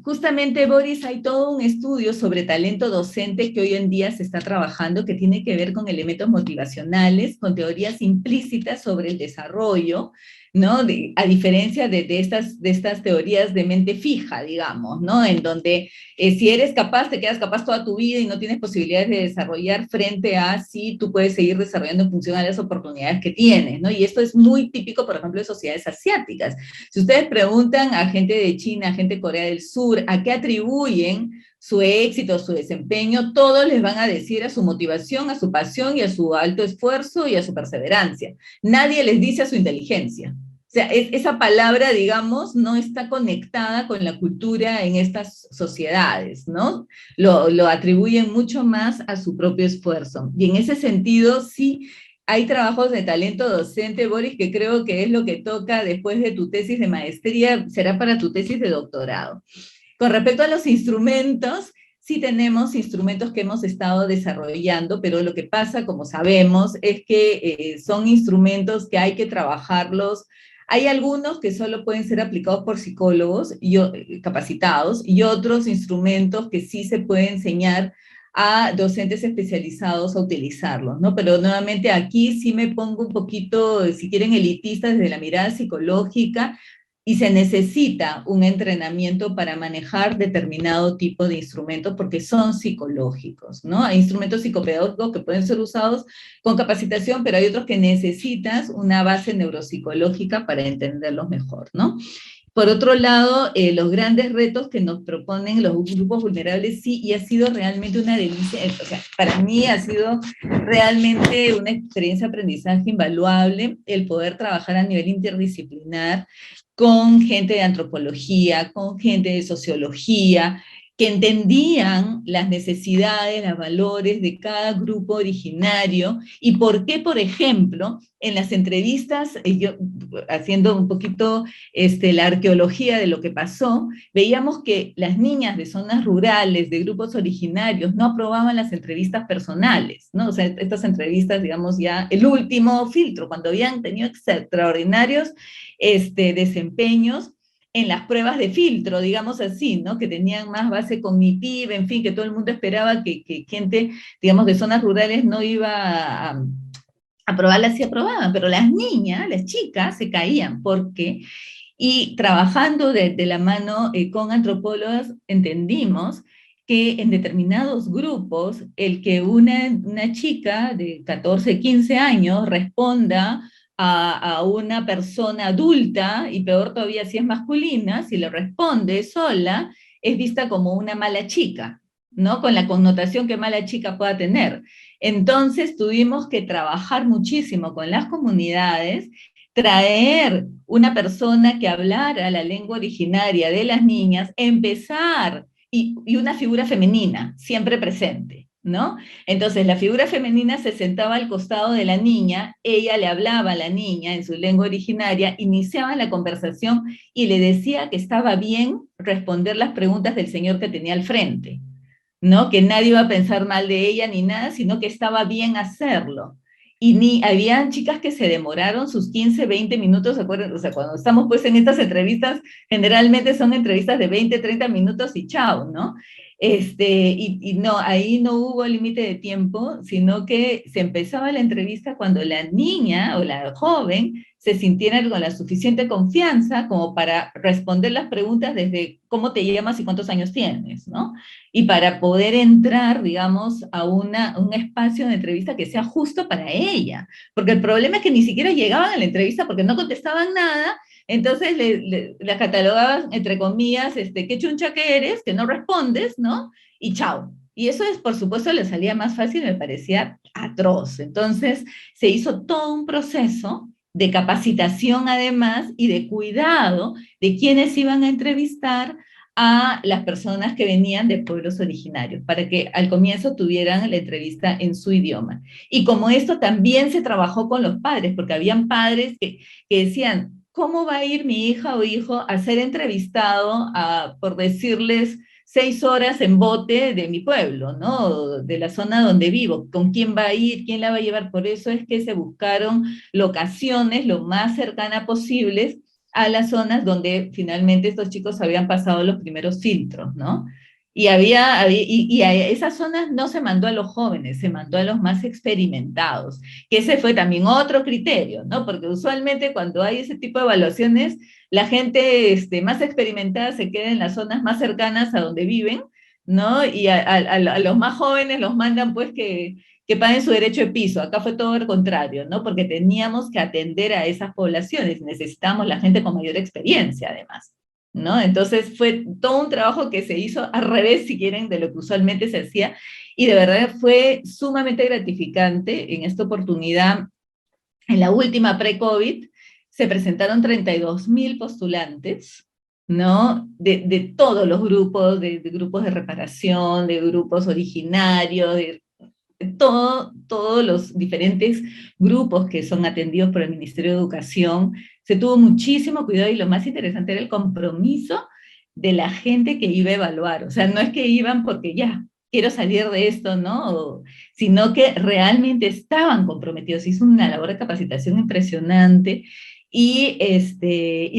[SPEAKER 2] Justamente, Boris, hay todo un estudio sobre talento docente que hoy en día se está trabajando, que tiene que ver con elementos motivacionales, con teorías implícitas sobre el desarrollo, ¿no? A diferencia de estas teorías de mente fija, digamos, ¿no? En donde si eres capaz, te quedas capaz toda tu vida y no tienes posibilidades de desarrollar, frente a si tú puedes seguir desarrollando en función a las oportunidades que tienes, ¿no? Y esto es muy típico, por ejemplo, de sociedades asiáticas. Si ustedes preguntan a gente de China, a gente de Corea del Sur, ¿a qué atribuyen su éxito, su desempeño, todos les van a decir a su motivación, a su pasión y a su alto esfuerzo y a su perseverancia. Nadie les dice a su inteligencia. O sea, esa palabra, digamos, no está conectada con la cultura en estas sociedades, ¿no? Lo atribuyen mucho más a su propio esfuerzo. Y en ese sentido, sí, hay trabajos de talento docente, Boris, que creo que es lo que toca después de tu tesis de maestría, será para tu tesis de doctorado. Con respecto a los instrumentos, sí tenemos instrumentos que hemos estado desarrollando, pero lo que pasa, como sabemos, es que son instrumentos que hay que trabajarlos. Hay algunos que solo pueden ser aplicados por psicólogos capacitados, y otros instrumentos que sí se puede enseñar a docentes especializados a utilizarlos, ¿no? Pero nuevamente aquí sí me pongo un poquito, si quieren, elitista desde la mirada psicológica, y se necesita un entrenamiento para manejar determinado tipo de instrumentos porque son psicológicos, ¿no? Hay instrumentos psicopedagógicos que pueden ser usados con capacitación, pero hay otros que necesitas una base neuropsicológica para entenderlos mejor, ¿no? Por otro lado, los grandes retos que nos proponen los grupos vulnerables, sí, y ha sido realmente una delicia, o sea, para mí ha sido realmente una experiencia de aprendizaje invaluable el poder trabajar a nivel interdisciplinar con gente de antropología, con gente de sociología, que entendían las necesidades, los valores de cada grupo originario, y por qué, por ejemplo, en las entrevistas, yo haciendo un poquito la arqueología de lo que pasó, veíamos que las niñas de zonas rurales, de grupos originarios, no aprobaban las entrevistas personales, ¿no? O sea, estas entrevistas, digamos, ya el último filtro, cuando habían tenido extraordinarios desempeños en las pruebas de filtro, digamos así, ¿no? Que tenían más base cognitiva, en fin, que todo el mundo esperaba que gente, digamos, de zonas rurales no iba a aprobarlas, y aprobaban, pero las niñas, las chicas, se caían, porque, y trabajando de la mano con antropólogas, entendimos que en determinados grupos, el que una chica de 14, 15 años responda a una persona adulta, y peor todavía si es masculina, si le responde sola, es vista como una mala chica, ¿no? Con la connotación que mala chica pueda tener. Entonces tuvimos que trabajar muchísimo con las comunidades, traer una persona que hablara la lengua originaria de las niñas, empezar, y una figura femenina, siempre presente, ¿no? Entonces la figura femenina se sentaba al costado de la niña, ella le hablaba a la niña en su lengua originaria, iniciaba la conversación y le decía que estaba bien responder las preguntas del señor que tenía al frente, ¿no? Que nadie iba a pensar mal de ella ni nada, sino que estaba bien hacerlo. Y habían chicas que se demoraron sus 15, 20 minutos, ¿se acuerdan? O sea, cuando estamos pues en estas entrevistas, generalmente son entrevistas de 20, 30 minutos y chao, ¿no? Y no, ahí no hubo límite de tiempo, sino que se empezaba la entrevista cuando la niña o la joven se sintieran con la suficiente confianza como para responder las preguntas desde cómo te llamas y cuántos años tienes, ¿no? Y para poder entrar, digamos, a un espacio de entrevista que sea justo para ella. Porque el problema es que ni siquiera llegaban a la entrevista porque no contestaban nada, entonces la catalogaban, entre comillas, qué chuncha que eres, que no respondes, ¿no? Y chao. Y eso es, por supuesto, le salía más fácil, me parecía atroz. Entonces se hizo todo un proceso de capacitación además y de cuidado de quienes iban a entrevistar a las personas que venían de pueblos originarios, para que al comienzo tuvieran la entrevista en su idioma. Y como esto también se trabajó con los padres, porque habían padres que decían, ¿cómo va a ir mi hija o hijo a ser entrevistado por decirles 6 horas en bote de mi pueblo, ¿no? De la zona donde vivo? ¿Con quién va a ir? ¿Quién la va a llevar? Por eso es que se buscaron locaciones lo más cercanas posibles a las zonas donde finalmente estos chicos habían pasado los primeros filtros, ¿no? Y a esas zonas no se mandó a los jóvenes, se mandó a los más experimentados, que ese fue también otro criterio, ¿no? Porque usualmente cuando hay ese tipo de evaluaciones, la gente más experimentada se queda en las zonas más cercanas a donde viven, ¿no? Y a los más jóvenes los mandan pues que paguen su derecho de piso. Acá fue todo lo contrario, ¿no? Porque teníamos que atender a esas poblaciones, necesitamos la gente con mayor experiencia, además. ¿no? Entonces fue todo un trabajo que se hizo al revés, si quieren, de lo que usualmente se hacía, y de verdad fue sumamente gratificante. En esta oportunidad, en la última pre-COVID, se presentaron 32.000 postulantes, ¿no? De todos los grupos, de grupos de reparación, de grupos originarios, de todos los diferentes grupos que son atendidos por el Ministerio de Educación. Se tuvo muchísimo cuidado y lo más interesante era el compromiso de la gente que iba a evaluar. O sea, no es que iban porque ya, quiero salir de esto, ¿no? Sino que realmente estaban comprometidos. Hizo una labor de capacitación impresionante y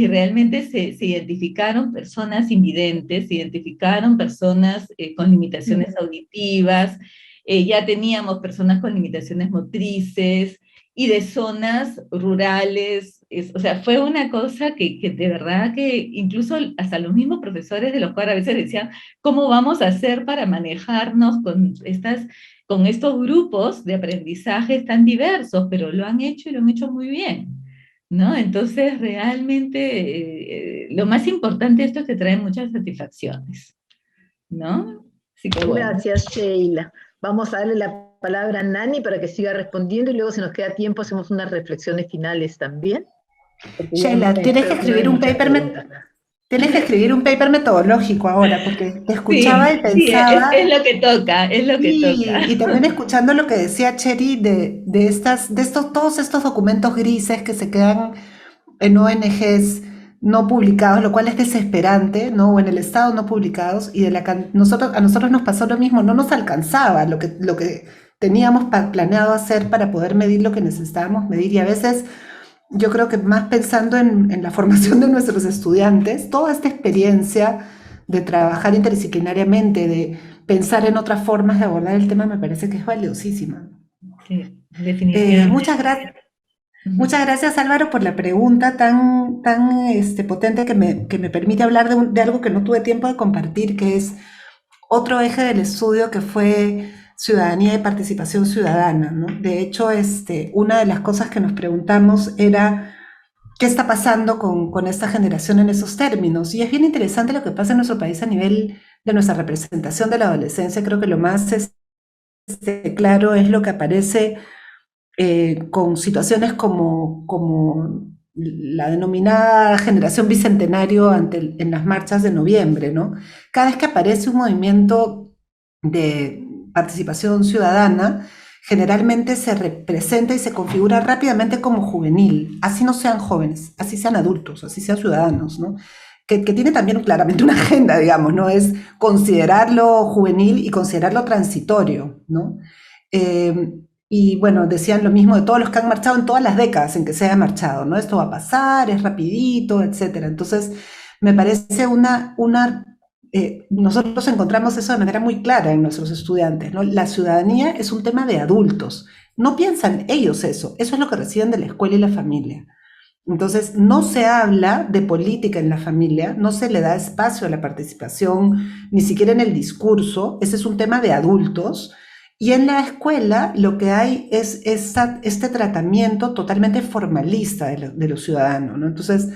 [SPEAKER 2] realmente se identificaron personas invidentes, se identificaron personas con limitaciones auditivas, ya teníamos personas con limitaciones motrices y de zonas rurales. O sea, fue una cosa que de verdad que incluso hasta los mismos profesores de los cuales a veces decían, ¿cómo vamos a hacer para manejarnos con estos grupos de aprendizajes tan diversos? Pero lo han hecho y lo han hecho muy bien, ¿no? Entonces, realmente, lo más importante de esto es que trae muchas satisfacciones, ¿no? Así que bueno.
[SPEAKER 1] Gracias, Sheila. Vamos a darle la palabra a Nani para que siga respondiendo y luego, si nos queda tiempo, hacemos unas reflexiones finales también.
[SPEAKER 3] Sheila, tienes que escribir un paper metodológico ahora, porque te escuchaba y pensaba...
[SPEAKER 2] Sí, es lo que toca, es lo que toca.
[SPEAKER 3] Y también escuchando lo que decía Cheri todos estos documentos grises que se quedan en ONGs no publicados, lo cual es desesperante, ¿no? O en el Estado no publicados, y a nosotros nos pasó lo mismo, no nos alcanzaba lo que teníamos planeado hacer para poder medir lo que necesitábamos medir, y a veces yo creo que más pensando en la formación de nuestros estudiantes, toda esta experiencia de trabajar interdisciplinariamente, de pensar en otras formas de abordar el tema, me parece que es valiosísima.
[SPEAKER 2] Sí, definitivamente.
[SPEAKER 3] Muchas gracias, Álvaro, por la pregunta tan potente que me permite hablar de algo que no tuve tiempo de compartir, que es otro eje del estudio, que fue ciudadanía y participación ciudadana, ¿no? De hecho, una de las cosas que nos preguntamos era qué está pasando con esta generación en esos términos. Y es bien interesante lo que pasa en nuestro país a nivel de nuestra representación de la adolescencia. Creo que lo más claro es lo que aparece con situaciones como la denominada generación bicentenario en las marchas de noviembre, ¿no? Cada vez que aparece un movimiento de participación ciudadana, generalmente se representa y se configura rápidamente como juvenil, así no sean jóvenes, así sean adultos, así sean ciudadanos, ¿no? Que tiene también claramente una agenda, digamos, ¿no? Es considerarlo juvenil y considerarlo transitorio, ¿no? Y bueno, decían lo mismo de todos los que han marchado en todas las décadas en que se haya marchado, ¿no? Esto va a pasar, es rapidito, etcétera. Entonces, me parece nosotros encontramos eso de manera muy clara en nuestros estudiantes, ¿no? La ciudadanía es un tema de adultos. No piensan ellos eso es lo que reciben de la escuela y la familia. Entonces, no se habla de política en la familia, no se le da espacio a la participación, ni siquiera en el discurso. Ese es un tema de adultos. Y en la escuela lo que hay es este tratamiento totalmente formalista de los ciudadanos, ¿no? Entonces,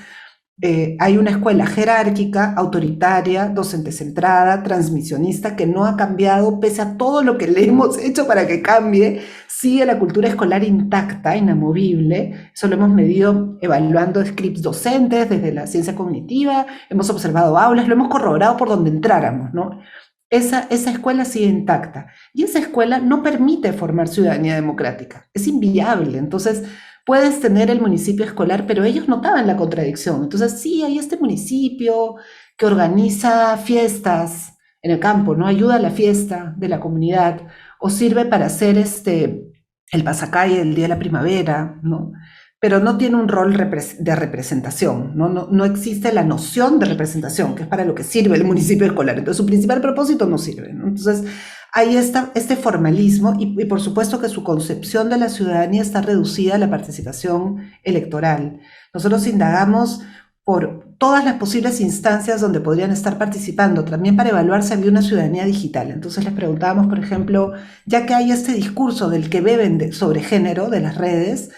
[SPEAKER 3] hay una escuela jerárquica, autoritaria, docente centrada, transmisionista, que no ha cambiado pese a todo lo que le hemos hecho para que cambie. Sigue la cultura escolar intacta, inamovible. Eso lo hemos medido evaluando scripts docentes desde la ciencia cognitiva, hemos observado aulas, lo hemos corroborado por donde entráramos, ¿no? Esa escuela sigue intacta, y esa escuela no permite formar ciudadanía democrática, es inviable. Entonces, puedes tener el municipio escolar, pero ellos notaban la contradicción. Entonces, sí, hay este municipio que organiza fiestas en el campo, ¿no? Ayuda a la fiesta de la comunidad, o sirve para hacer el pasacalle del Día de la Primavera, ¿no? Pero no tiene un rol de representación, no existe la noción de representación, que es para lo que sirve el municipio escolar. Entonces, su principal propósito no sirve, ¿no? Entonces, ahí está este formalismo, y por supuesto que su concepción de la ciudadanía está reducida a la participación electoral. Nosotros indagamos por todas las posibles instancias donde podrían estar participando, también para evaluar si había una ciudadanía digital. Entonces les preguntábamos, por ejemplo, ya que hay este discurso del que beben sobre género de las redes,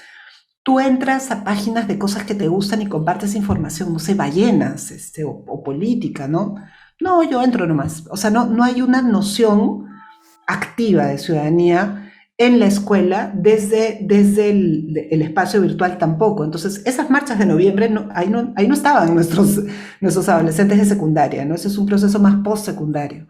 [SPEAKER 3] tú entras a páginas de cosas que te gustan y compartes información, no sé, ballenas, o política, ¿no? No, yo entro nomás. O sea, no hay una noción activa de ciudadanía en la escuela desde el espacio virtual tampoco. Entonces, esas marchas de noviembre, ahí no estaban nuestros adolescentes de secundaria, ¿no? Ese es un proceso más postsecundario.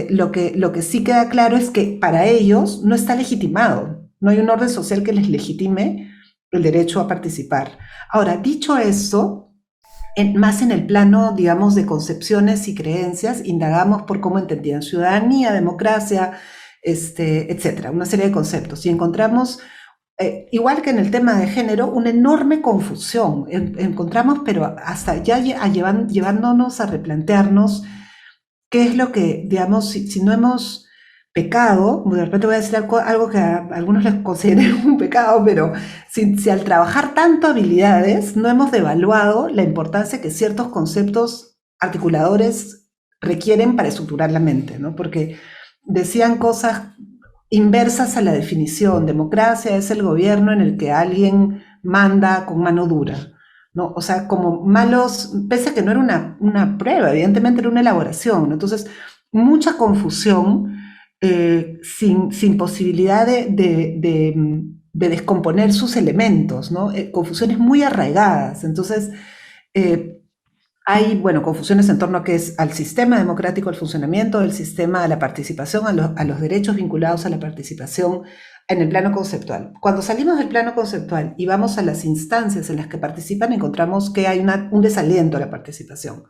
[SPEAKER 3] Lo que sí queda claro es que para ellos no está legitimado, no hay un orden social que les legitime el derecho a participar. Ahora, dicho eso, más en el plano, digamos, de concepciones y creencias, indagamos por cómo entendían ciudadanía, democracia, etcétera, una serie de conceptos. Y encontramos, igual que en el tema de género, una enorme confusión. Encontramos, pero hasta ya llevándonos a replantearnos qué es lo que, digamos, si no hemos pecado, de repente voy a decir algo que a algunos les consideren un pecado, pero si al trabajar tanto habilidades no hemos devaluado la importancia que ciertos conceptos articuladores requieren para estructurar la mente, ¿no? Porque decían cosas inversas a la definición. Democracia es el gobierno en el que alguien manda con mano dura, ¿no? O sea, como malos, pese a que no era una prueba, evidentemente era una elaboración, ¿no? Entonces, mucha confusión, sin posibilidad de descomponer sus elementos, ¿no? Confusiones muy arraigadas. Entonces, hay, bueno, confusiones en torno a qué es al sistema democrático, al funcionamiento del sistema, a la participación, a los derechos vinculados a la participación en el plano conceptual. Cuando salimos del plano conceptual y vamos a las instancias en las que participan, encontramos que hay un desaliento a la participación.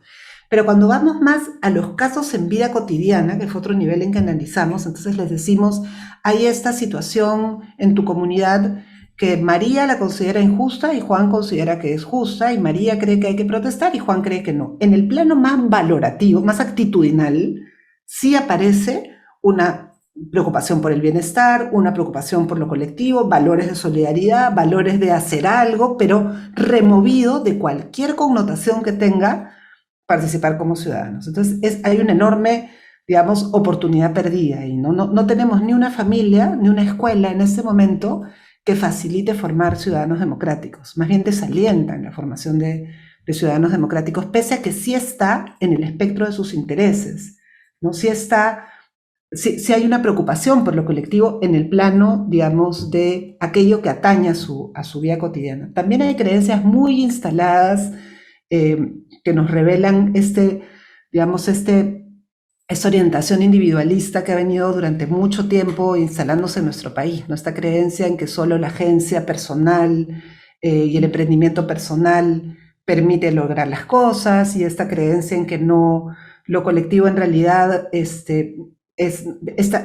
[SPEAKER 3] Pero cuando vamos más a los casos en vida cotidiana, que fue otro nivel en que analizamos, entonces les decimos, hay esta situación en tu comunidad que María la considera injusta y Juan considera que es justa, y María cree que hay que protestar y Juan cree que no. En el plano más valorativo, más actitudinal, sí aparece una preocupación por el bienestar, una preocupación por lo colectivo, valores de solidaridad, valores de hacer algo, pero removido de cualquier connotación que tenga participar como ciudadanos. Entonces hay una enorme, digamos, oportunidad perdida ahí, ¿no? No tenemos ni una familia, ni una escuela en este momento que facilite formar ciudadanos democráticos. Más bien desalientan la formación de ciudadanos democráticos, pese a que sí está en el espectro de sus intereses, ¿no? Sí hay una preocupación por lo colectivo en el plano, digamos, de aquello que atañe a su vida cotidiana. También hay creencias muy instaladas que nos revelan esa orientación individualista que ha venido durante mucho tiempo instalándose en nuestro país, ¿no? Esta creencia en que solo la agencia personal y el emprendimiento personal permite lograr las cosas, y esta creencia en que no, lo colectivo en realidad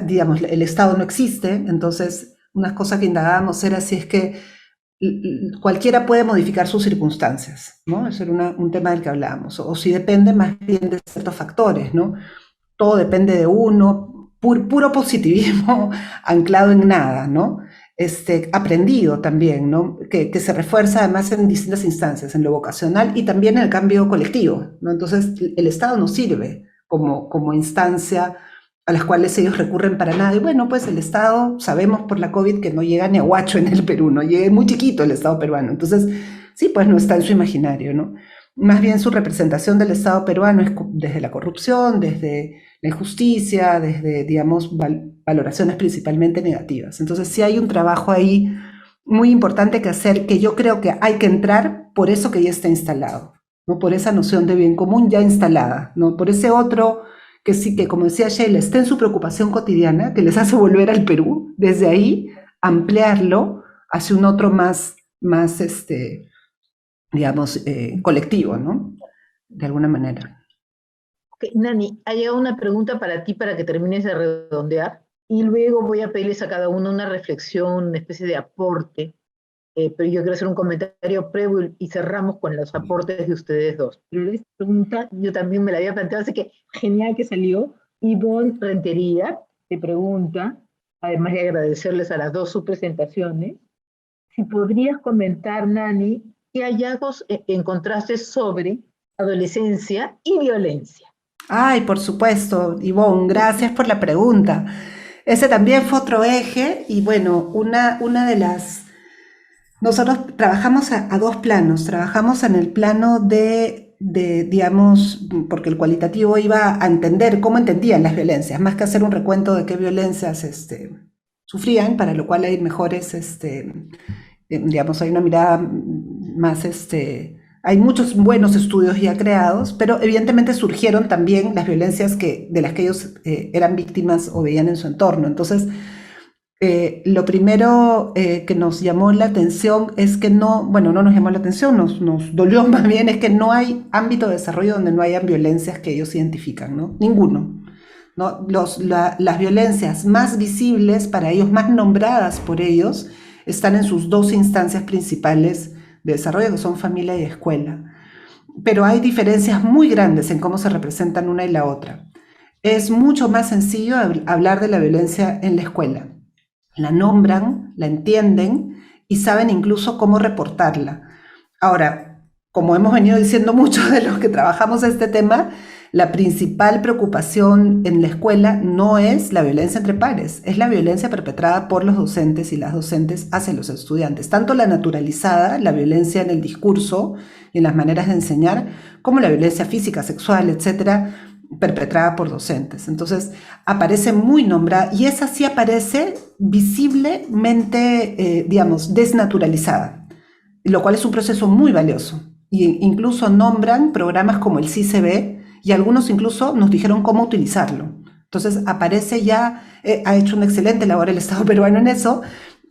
[SPEAKER 3] digamos, el Estado no existe. Entonces, una cosa que indagábamos era si es que cualquiera puede modificar sus circunstancias, ¿no? Eso era un tema del que hablábamos, o si depende más bien de ciertos factores, ¿no? Todo depende de uno, puro positivismo anclado en nada, ¿no? Aprendido también, ¿no? Que se refuerza además en distintas instancias, en lo vocacional y también en el cambio colectivo, ¿no? Entonces, el Estado no sirve como instancia a las cuales ellos recurren para nada. Y bueno, pues el Estado, sabemos por la COVID que no llega ni a Huacho en el Perú, ¿no? Llega muy chiquito el Estado peruano. Entonces, sí, pues no está en su imaginario, ¿no? Más bien su representación del Estado peruano es desde la corrupción, desde la injusticia, desde, digamos, valoraciones principalmente negativas. Entonces, sí hay un trabajo ahí muy importante que hacer, que yo creo que hay que entrar por eso que ya está instalado, ¿no? Por esa noción de bien común ya instalada, ¿no? Por ese otro que sí, que como decía Sheila, está en su preocupación cotidiana, que les hace volver al Perú, desde ahí ampliarlo hacia un otro más digamos, colectivo, ¿no? De alguna manera.
[SPEAKER 1] Okay, Nani, ha llegado una pregunta para ti para que termines de redondear, y luego voy a pedirles a cada uno una reflexión, una especie de aporte, pero yo quiero hacer un comentario previo y cerramos con los aportes de ustedes dos. Pero esta pregunta yo también me la había planteado, así que genial que salió. Ivonne Rentería te pregunta, además de agradecerles a las dos sus presentaciones, si podrías comentar, Nani, qué hallazgos encontraste sobre adolescencia y violencia.
[SPEAKER 3] Ay, por supuesto, Ivonne, gracias por la pregunta. Ese también fue otro eje, y bueno, una de las Nosotros trabajamos a dos planos. Trabajamos en el plano digamos, porque el cualitativo iba a entender cómo entendían las violencias, más que hacer un recuento de qué violencias sufrían, para lo cual hay mejores, digamos, hay una mirada más, hay muchos buenos estudios ya creados, pero evidentemente surgieron también las violencias de las que ellos eran víctimas o veían en su entorno. Entonces, lo primero que nos llamó la atención es que no, bueno, no nos llamó la atención, nos dolió más bien, es que no hay ámbito de desarrollo donde no hayan violencias que ellos identifican, ¿no? Ninguno, ¿no? Las violencias más visibles para ellos, más nombradas por ellos, están en sus dos instancias principales de desarrollo, que son familia y escuela. Pero hay diferencias muy grandes en cómo se representan una y la otra. Es mucho más sencillo hablar de la violencia en la escuela. La nombran, la entienden y saben incluso cómo reportarla. Ahora, como hemos venido diciendo muchos de los que trabajamos este tema, la principal preocupación en la escuela no es la violencia entre pares, es la violencia perpetrada por los docentes y las docentes hacia los estudiantes, tanto la naturalizada, la violencia en el discurso y en las maneras de enseñar, como la violencia física, sexual, etcétera, perpetrada por docentes. Entonces, aparece muy nombrada, y esa sí aparece visiblemente, digamos, desnaturalizada, lo cual es un proceso muy valioso. Y incluso nombran programas como el CICB, y algunos incluso nos dijeron cómo utilizarlo. Entonces, aparece ya, ha hecho una excelente labor el Estado peruano en eso,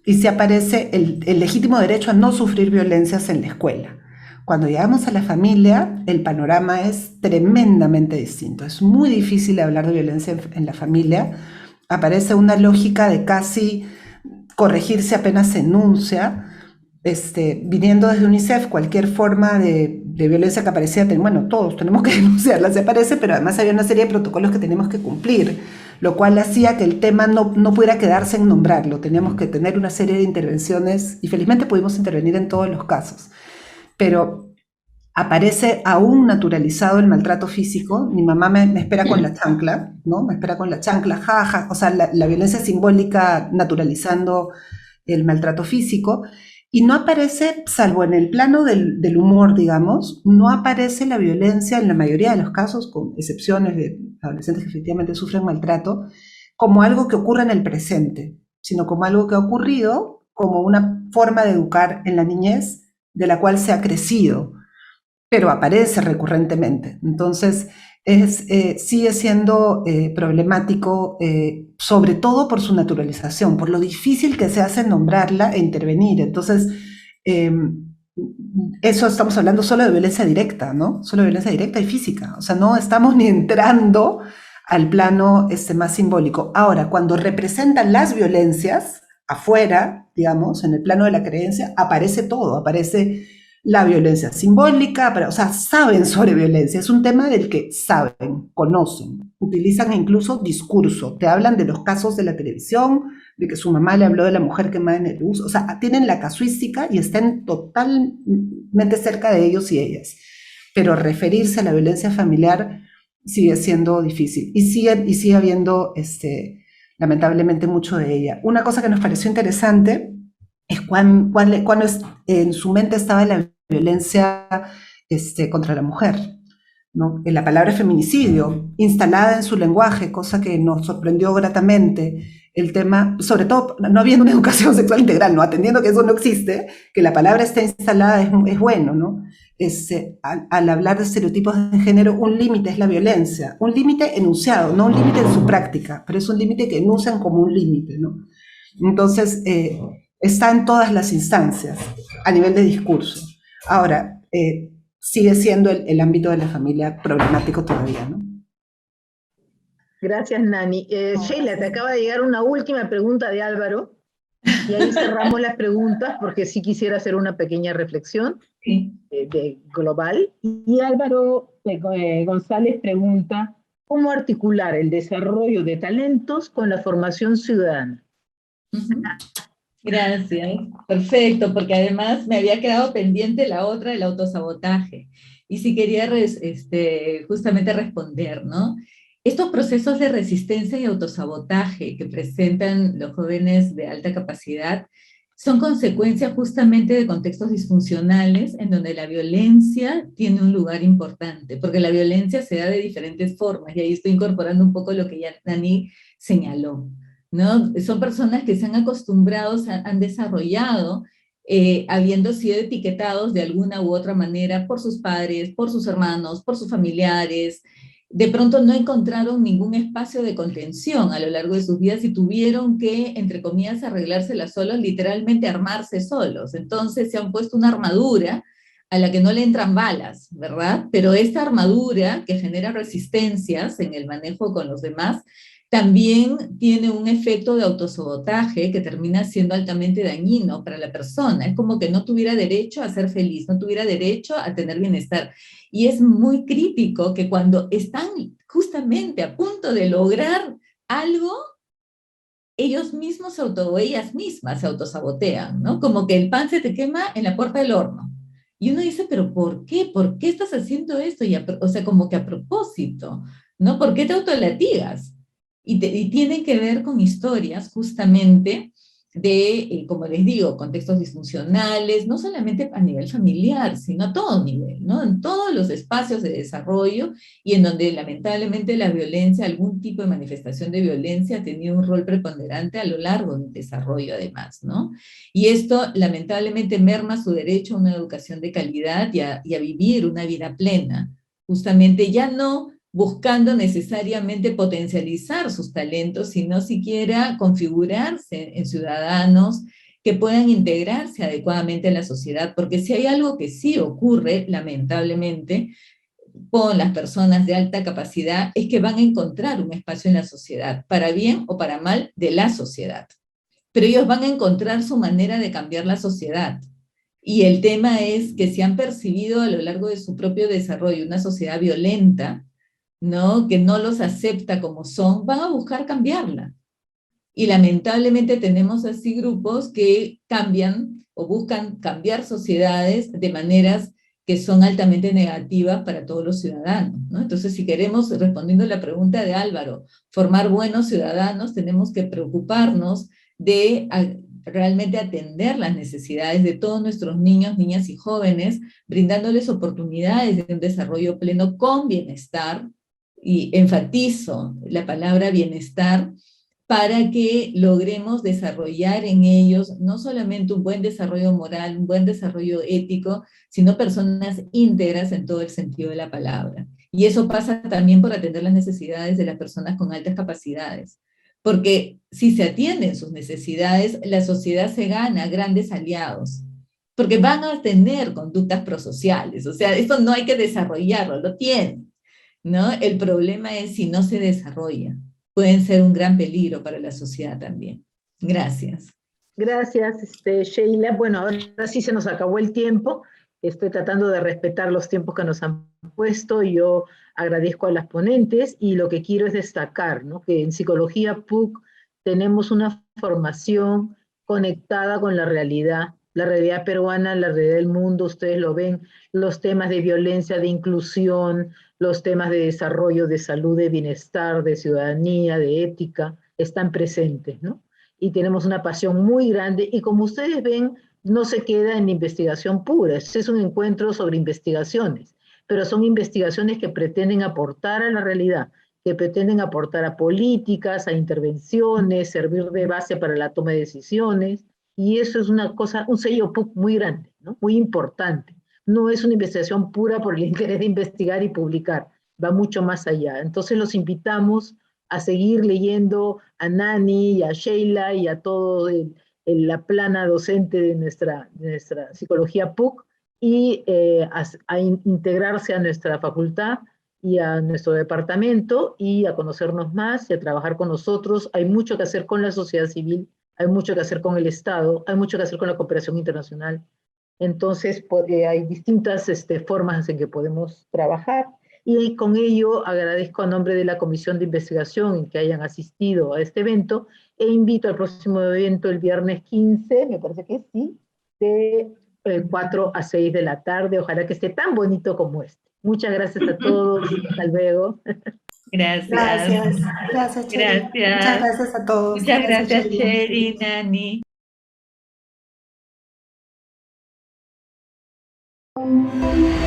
[SPEAKER 3] y se aparece el legítimo derecho a no sufrir violencias en la escuela. Cuando llegamos a la familia, el panorama es tremendamente distinto. Es muy difícil hablar de violencia en la familia. Aparece una lógica de casi corregirse apenas se enuncia. Viniendo desde UNICEF, cualquier forma de violencia que aparecía, bueno, todos tenemos que denunciarla, se aparece, pero además había una serie de protocolos que teníamos que cumplir, lo cual hacía que el tema no pudiera quedarse en nombrarlo. Teníamos que tener una serie de intervenciones y felizmente pudimos intervenir en todos los casos. Pero aparece aún naturalizado el maltrato físico. Mi mamá me espera con la chancla, ¿no? Me espera con la chancla, jaja, o sea, la violencia simbólica naturalizando el maltrato físico. Y no aparece, salvo en el plano del humor, digamos, no aparece la violencia en la mayoría de los casos, con excepciones de adolescentes que efectivamente sufren maltrato, como algo que ocurre en el presente, sino como algo que ha ocurrido, como una forma de educar en la niñez de la cual se ha crecido, pero aparece recurrentemente. Entonces, sigue siendo problemático, sobre todo por su naturalización, por lo difícil que se hace nombrarla e intervenir. Entonces, eso estamos hablando solo de violencia directa, ¿no? Solo de violencia directa y física. O sea, no estamos ni entrando al plano más simbólico. Ahora, cuando representan las violencias afuera, digamos, en el plano de la creencia, aparece todo, aparece la violencia simbólica, o sea, saben sobre violencia, es un tema del que saben, conocen, utilizan incluso discurso, te hablan de los casos de la televisión, de que su mamá le habló de la mujer quemada en el bus, o sea, tienen la casuística y están totalmente cerca de ellos y ellas, pero referirse a la violencia familiar sigue siendo difícil, y sigue habiendo, lamentablemente, mucho de ella. Una cosa que nos pareció interesante es cuando en su mente estaba la violencia contra la mujer, ¿no? La palabra feminicidio, instalada en su lenguaje, cosa que nos sorprendió gratamente. El tema, sobre todo, no habiendo una educación sexual integral, ¿no? Atendiendo que eso no existe, que la palabra esté instalada es bueno, ¿no? Al hablar de estereotipos de género, un límite es la violencia, un límite enunciado, no un límite en su práctica, pero es un límite que enuncian como un límite, ¿no? Entonces, está en todas las instancias, a nivel de discurso. Ahora, sigue siendo el ámbito de la familia problemático todavía, ¿no?
[SPEAKER 1] Gracias, Nani. Sheila, te acaba de llegar una última pregunta de Álvaro, y ahí cerramos las preguntas, porque sí quisiera hacer una pequeña reflexión global. Y Álvaro González pregunta, ¿cómo articular el desarrollo de talentos con la formación ciudadana?
[SPEAKER 2] Gracias, perfecto, porque además me había quedado pendiente la otra del autosabotaje, y sí quería justamente responder, ¿no? Estos procesos de resistencia y autosabotaje que presentan los jóvenes de alta capacidad son consecuencias justamente de contextos disfuncionales en donde la violencia tiene un lugar importante, porque la violencia se da de diferentes formas, y ahí estoy incorporando un poco lo que ya Dani señaló, ¿no? Son personas que se han acostumbrado, han desarrollado, habiendo sido etiquetados de alguna u otra manera por sus padres, por sus hermanos, por sus familiares. De pronto no encontraron ningún espacio de contención a lo largo de sus vidas y tuvieron que, entre comillas, arreglárselas solos, literalmente armarse solos. Entonces se han puesto una armadura a la que no le entran balas, ¿verdad? Pero esta armadura que genera resistencias en el manejo con los demás, también tiene un efecto de autosabotaje que termina siendo altamente dañino para la persona. Es como que no tuviera derecho a ser feliz, no tuviera derecho a tener bienestar. Y es muy crítico que cuando están justamente a punto de lograr algo, ellos mismos o ellas mismas se autosabotean, ¿no? Como que el pan se te quema en la puerta del horno. Y uno dice, pero ¿por qué? ¿Por qué estás haciendo esto? O sea, como que a propósito, ¿no? ¿Por qué te autolatigas? Y tienen que ver con historias justamente de, como les digo, contextos disfuncionales, no solamente a nivel familiar, sino a todo nivel, ¿no? En todos los espacios de desarrollo y en donde lamentablemente la violencia, algún tipo de manifestación de violencia ha tenido un rol preponderante a lo largo del desarrollo además, ¿no? Y esto lamentablemente merma su derecho a una educación de calidad y a vivir una vida plena, justamente ya no buscando necesariamente potencializar sus talentos, sino siquiera configurarse en ciudadanos que puedan integrarse adecuadamente en la sociedad, porque si hay algo que sí ocurre, lamentablemente, con las personas de alta capacidad, es que van a encontrar un espacio en la sociedad, para bien o para mal de la sociedad. Pero ellos van a encontrar su manera de cambiar la sociedad. Y el tema es que si han percibido a lo largo de su propio desarrollo una sociedad violenta, ¿no? Que no los acepta como son, van a buscar cambiarla. Y lamentablemente tenemos así grupos que cambian o buscan cambiar sociedades de maneras que son altamente negativas para todos los ciudadanos, ¿no? Entonces, si queremos, respondiendo a la pregunta de Álvaro, formar buenos ciudadanos, tenemos que preocuparnos de realmente atender las necesidades de todos nuestros niños, niñas y jóvenes, brindándoles oportunidades de un desarrollo pleno con bienestar, y enfatizo la palabra bienestar, para que logremos desarrollar en ellos no solamente un buen desarrollo moral, un buen desarrollo ético, sino personas íntegras en todo el sentido de la palabra. Y eso pasa también por atender las necesidades de las personas con altas capacidades. Porque si se atienden sus necesidades, la sociedad se gana grandes aliados, porque van a tener conductas prosociales. O sea, esto no hay que desarrollarlo, lo tienen, ¿no? El problema es si no se desarrolla. Pueden ser un gran peligro para la sociedad también. Gracias.
[SPEAKER 1] Gracias, Sheila. Bueno, ahora sí se nos acabó el tiempo. Estoy tratando de respetar los tiempos que nos han puesto. Yo agradezco a las ponentes y lo que quiero es destacar, ¿no? Que en Psicología PUC tenemos una formación conectada con la realidad peruana, la realidad del mundo. Ustedes lo ven, los temas de violencia, de inclusión, los temas de desarrollo, de salud, de bienestar, de ciudadanía, de ética, están presentes, ¿no? Y tenemos una pasión muy grande y como ustedes ven, no se queda en investigación pura, este es un encuentro sobre investigaciones, pero son investigaciones que pretenden aportar a la realidad, que pretenden aportar a políticas, a intervenciones, servir de base para la toma de decisiones, y eso es una cosa, un sello PUC muy grande, ¿no? Muy importante. No es una investigación pura por el interés de investigar y publicar, va mucho más allá. Entonces los invitamos a seguir leyendo a Nani y a Sheila y a todo la plana docente de nuestra psicología PUC y a integrarse a nuestra facultad y a nuestro departamento y a conocernos más y a trabajar con nosotros. Hay mucho que hacer con la sociedad civil, hay mucho que hacer con el Estado, hay mucho que hacer con la cooperación internacional. Entonces, hay distintas formas en que podemos trabajar. Y con ello agradezco a nombre de la Comisión de Investigación en que hayan asistido a este evento e invito al próximo evento el viernes 15, me parece que sí, de 4 a 6 de la tarde. Ojalá que esté tan bonito como este. Muchas gracias a todos. Hasta luego.
[SPEAKER 2] Gracias.
[SPEAKER 3] Gracias, gracias, Cheri. Muchas
[SPEAKER 2] Gracias.
[SPEAKER 3] gracias a todos.
[SPEAKER 2] Muchas gracias,
[SPEAKER 3] Cheri.
[SPEAKER 2] Cheri, Nani.
[SPEAKER 3] Gracias.